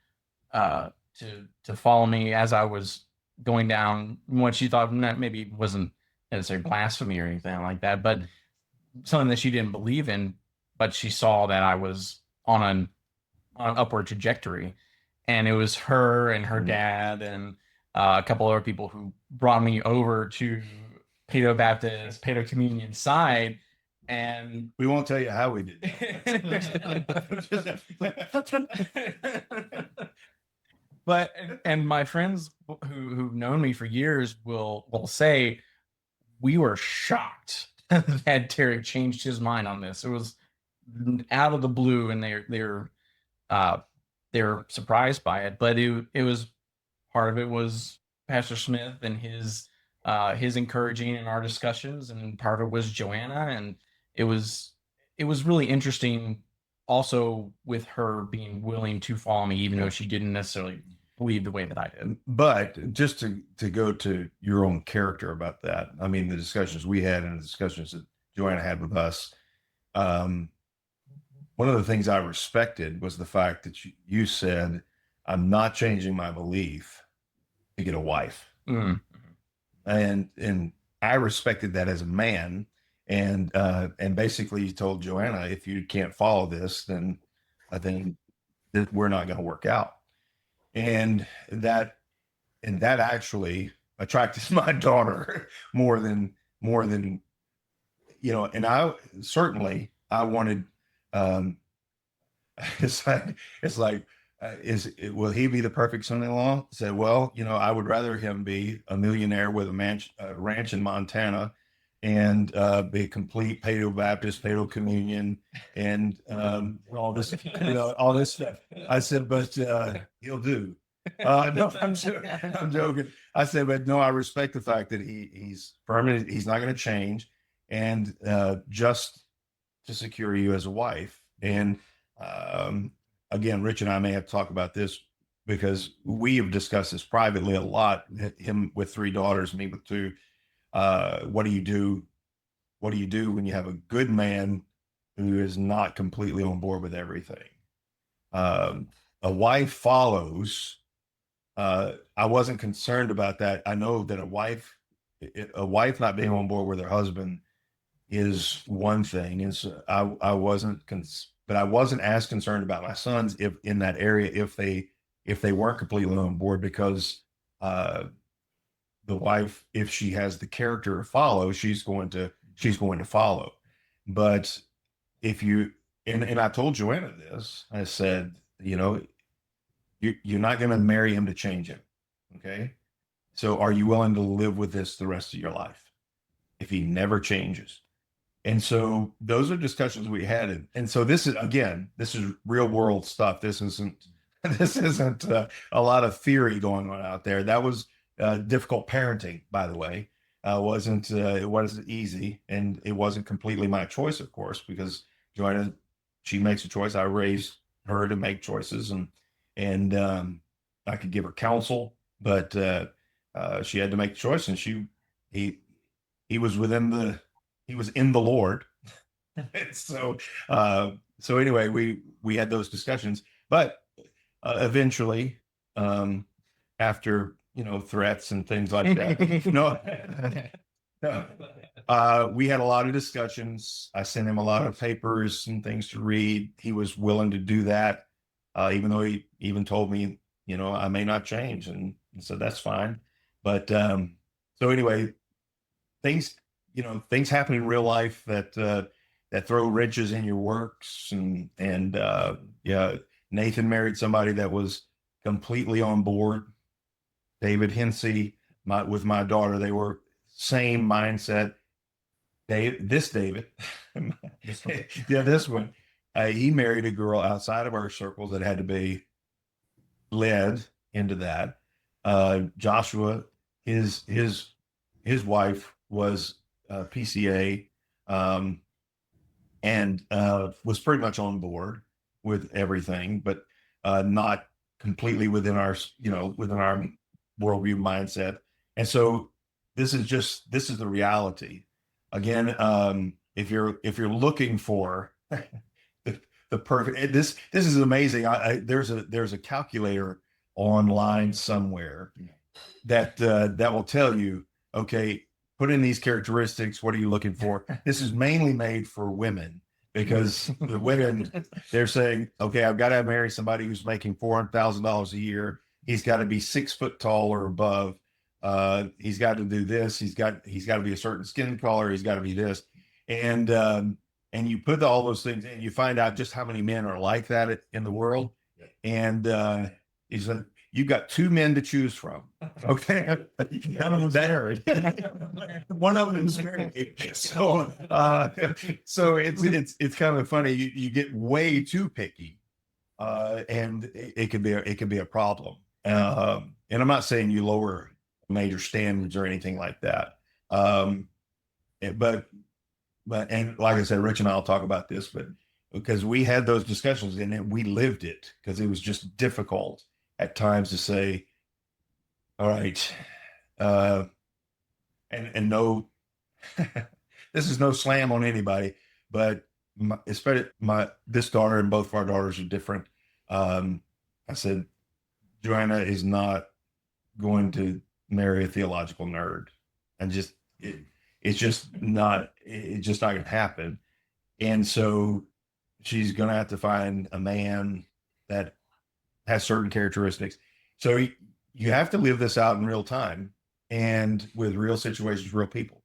follow me as I was going down what she thought maybe wasn't necessarily blasphemy or anything like that, but something that she didn't believe in, but she saw that I was on an upward trajectory. And it was her and her dad and a couple other people who brought me over to Paedo Baptist, Paedo Communion side. And we won't tell you how we did that. But and my friends who've known me for years will say we were shocked that Terry changed his mind on this. It was out of the blue, and they're surprised by it. But it was, part of it was Pastor Smith and his encouraging in our discussions, and part of it was Joanna, and it was really interesting also with her being willing to follow me, even though she didn't necessarily believe the way that I did. But just to go to your own character about that, I mean, the discussions we had and the discussions that Joanna had with us, one of the things I respected was the fact that you said, I'm not changing my belief to get a wife. Mm. And I respected that as a man. And basically you told Joanna, if you can't follow this, then I think that we're not going to work out. And that actually attracted my daughter more than and I certainly I wanted it's like will he be the perfect son-in-law? I said, well, I would rather him be a millionaire with a ranch in Montana and be a complete Pado Baptist, Pado Communion, and all this, all this stuff. I said, but he'll do. No, I'm joking. I said, but no, I respect the fact that he's permanent. He's not going to change, and just to secure you as a wife. And again, Rich and I may have to talk about this because we have discussed this privately a lot. Him with 3 daughters, me with 2. What do you do? What do you do when you have a good man who is not completely on board with everything? A wife follows. I wasn't concerned about that. I know that a wife not being on board with her husband is one thing. And so I wasn't, but I wasn't as concerned about my sons if in that area if they weren't completely on board, because the wife, if she has the character to follow, she's going to follow. But if you and I told Joanna this, I said, you're not going to marry him to change him. Okay. So are you willing to live with this the rest of your life if he never changes? And so those are discussions we had. And so this is real world stuff. This isn't a lot of theory going on out there. That was difficult parenting, by the way. It wasn't easy, and it wasn't completely my choice, of course, because Joanna, she makes a choice. I raised her to make choices, and I could give her counsel, but she had to make the choice, and he was in the Lord. So anyway, we had those discussions, but eventually, after threats and things like that, we had a lot of discussions. I sent him a lot of papers and things to read. He was willing to do that, even though he even told me, I may not change, and so that's fine. But so anyway, things happen in real life that throw wrenches in your works, and Nathan married somebody that was completely on board. David Hensey, with my daughter, they were same mindset. This one, he married a girl outside of our circles that had to be led into that. Joshua, his wife was PCA, and was pretty much on board with everything, but not completely within our worldview mindset. And so this is the reality. Again, if you're looking for the perfect, this is amazing. There's a calculator online somewhere that will tell you, okay, put in these characteristics. What are you looking for? This is mainly made for women, because the women, they're saying, okay, I've got to marry somebody who's making $400,000 a year. He's got to be 6 foot tall or above. He's got to do this. He's got to be a certain skin color. He's got to be this. And you put all those things in, you find out just how many men are like that in the world. And he's like, you've got 2 men to choose from. Okay. None of them's married. One of them is married. So it's kind of funny. You get way too picky, and it could be a problem. And I'm not saying you lower major standards or anything like that. But and like I said, Rich and I'll talk about this, but because we had those discussions and we lived it, because it was just difficult. at times to say, all right, and no, this is no slam on anybody, but especially this daughter and both of our daughters are different. I said, Joanna is not going to marry a theological nerd, and it's just not going to happen. And so she's going to have to find a man that has certain characteristics. So you have to live this out in real time and with real situations, real people.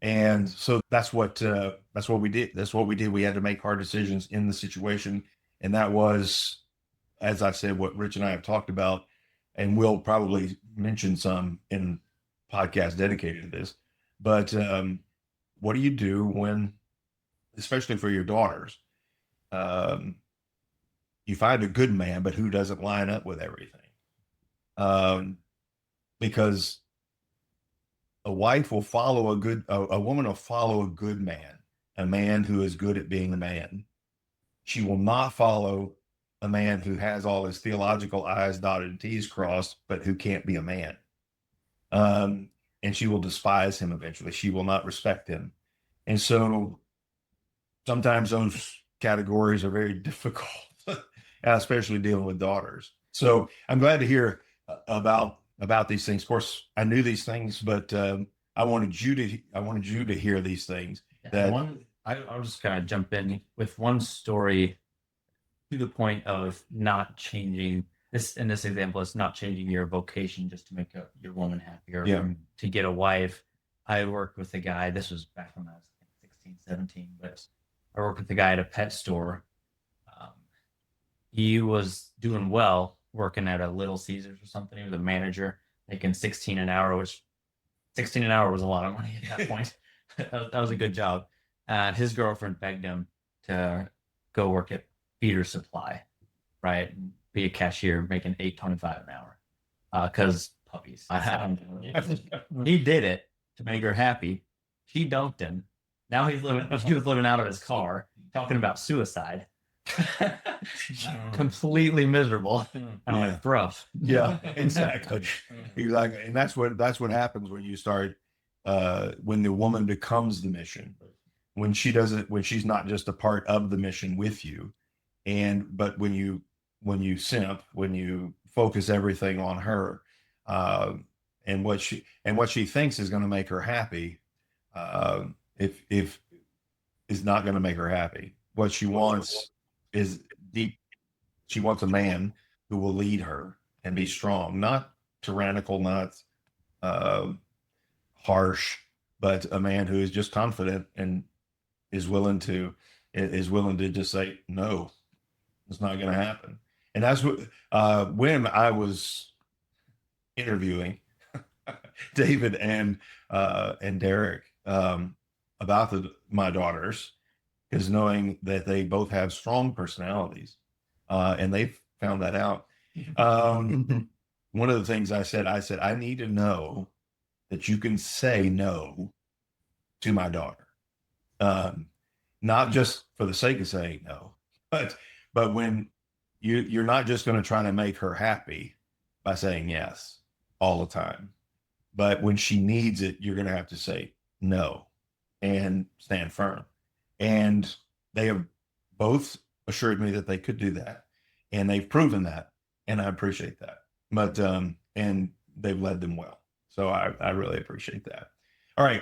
And so that's what we did. That's what we did. We had to make hard decisions in the situation. And that was, as I said, what Rich and I have talked about, and we'll probably mention some in podcasts dedicated to this. But what do you do when, especially for your daughters, you find a good man, but who doesn't line up with everything? Because a wife will follow a woman will follow a good man, a man who is good at being a man. She will not follow a man who has all his theological I's dotted and T's crossed, but who can't be a man. And she will despise him eventually. She will not respect him. And so sometimes those categories are very difficult, especially dealing with daughters. So I'm glad to hear about these things. Of course, I knew these things, but I wanted you to hear these things. I'll just kind of jump in with one story to the point of not changing this. In this example, it's not changing your vocation just to make your woman happier. Yeah. To get a wife. I worked with a guy. This was back when I was 16, 17, but I worked with a guy at a pet store. He was doing well working at a Little Caesars or something. He was a manager making $16 an hour, which $16 an hour was a lot of money at that point. That was a good job. And his girlfriend begged him to go work at Feeder Supply, right? And be a cashier making $8.25 an hour. Because puppies. He did it to make her happy. She dumped him. Now he was living out of his car, talking about suicide. Completely miserable. I'm like, rough. Yeah, exactly. Exactly. And that's what happens when you start when the woman becomes the mission, when she's not just a part of the mission with you, but when you simp, when you focus everything on her, and what she thinks is going to make her happy, if is not going to make her happy. What she wants is deep. She wants a man who will lead her and be strong, not tyrannical, not harsh, but a man who is just confident and is willing to just say, no, it's not going to happen. And that's what, when I was interviewing David and Derek about my daughters, is knowing that they both have strong personalities, and they've found that out. One of the things I said, I need to know that you can say no to my daughter, not just for the sake of saying no, but when you're not just going to try to make her happy by saying yes all the time, but when she needs it, you're going to have to say no and stand firm. And they have both assured me that they could do that, and they've proven that, and I appreciate that. But and they've led them well, so I really appreciate that. All right,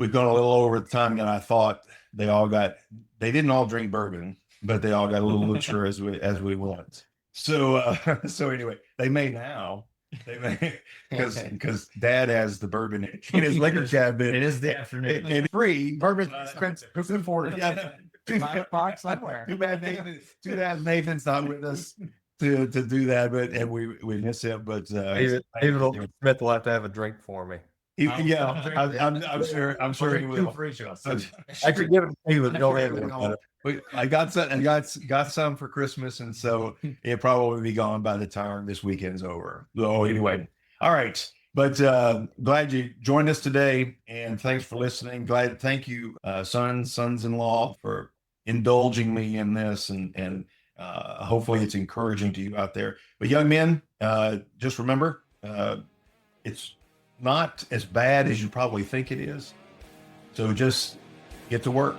we've gone a little over the time that I thought. They didn't all drink bourbon, but they all got a little looser as we went. So anyway, they may now. They may, because Dad has the bourbon in his liquor cabinet. It is the afternoon. And free Bourbon expensive. Yeah. $5 somewhere. Too bad Nathan's not with us to do that, and we miss him. But David Smith will have to have a drink for me. I'm sure he will. I could give it to you, but go ahead. I got some for Christmas, and so it'll probably be gone by the time this weekend's over. So anyway, all right. But glad you joined us today, and thanks for listening. Thank you, sons-in-law, for indulging me in this, and Hopefully it's encouraging to you out there. But young men, just remember, it's not as bad as you probably think it is. So just get to work.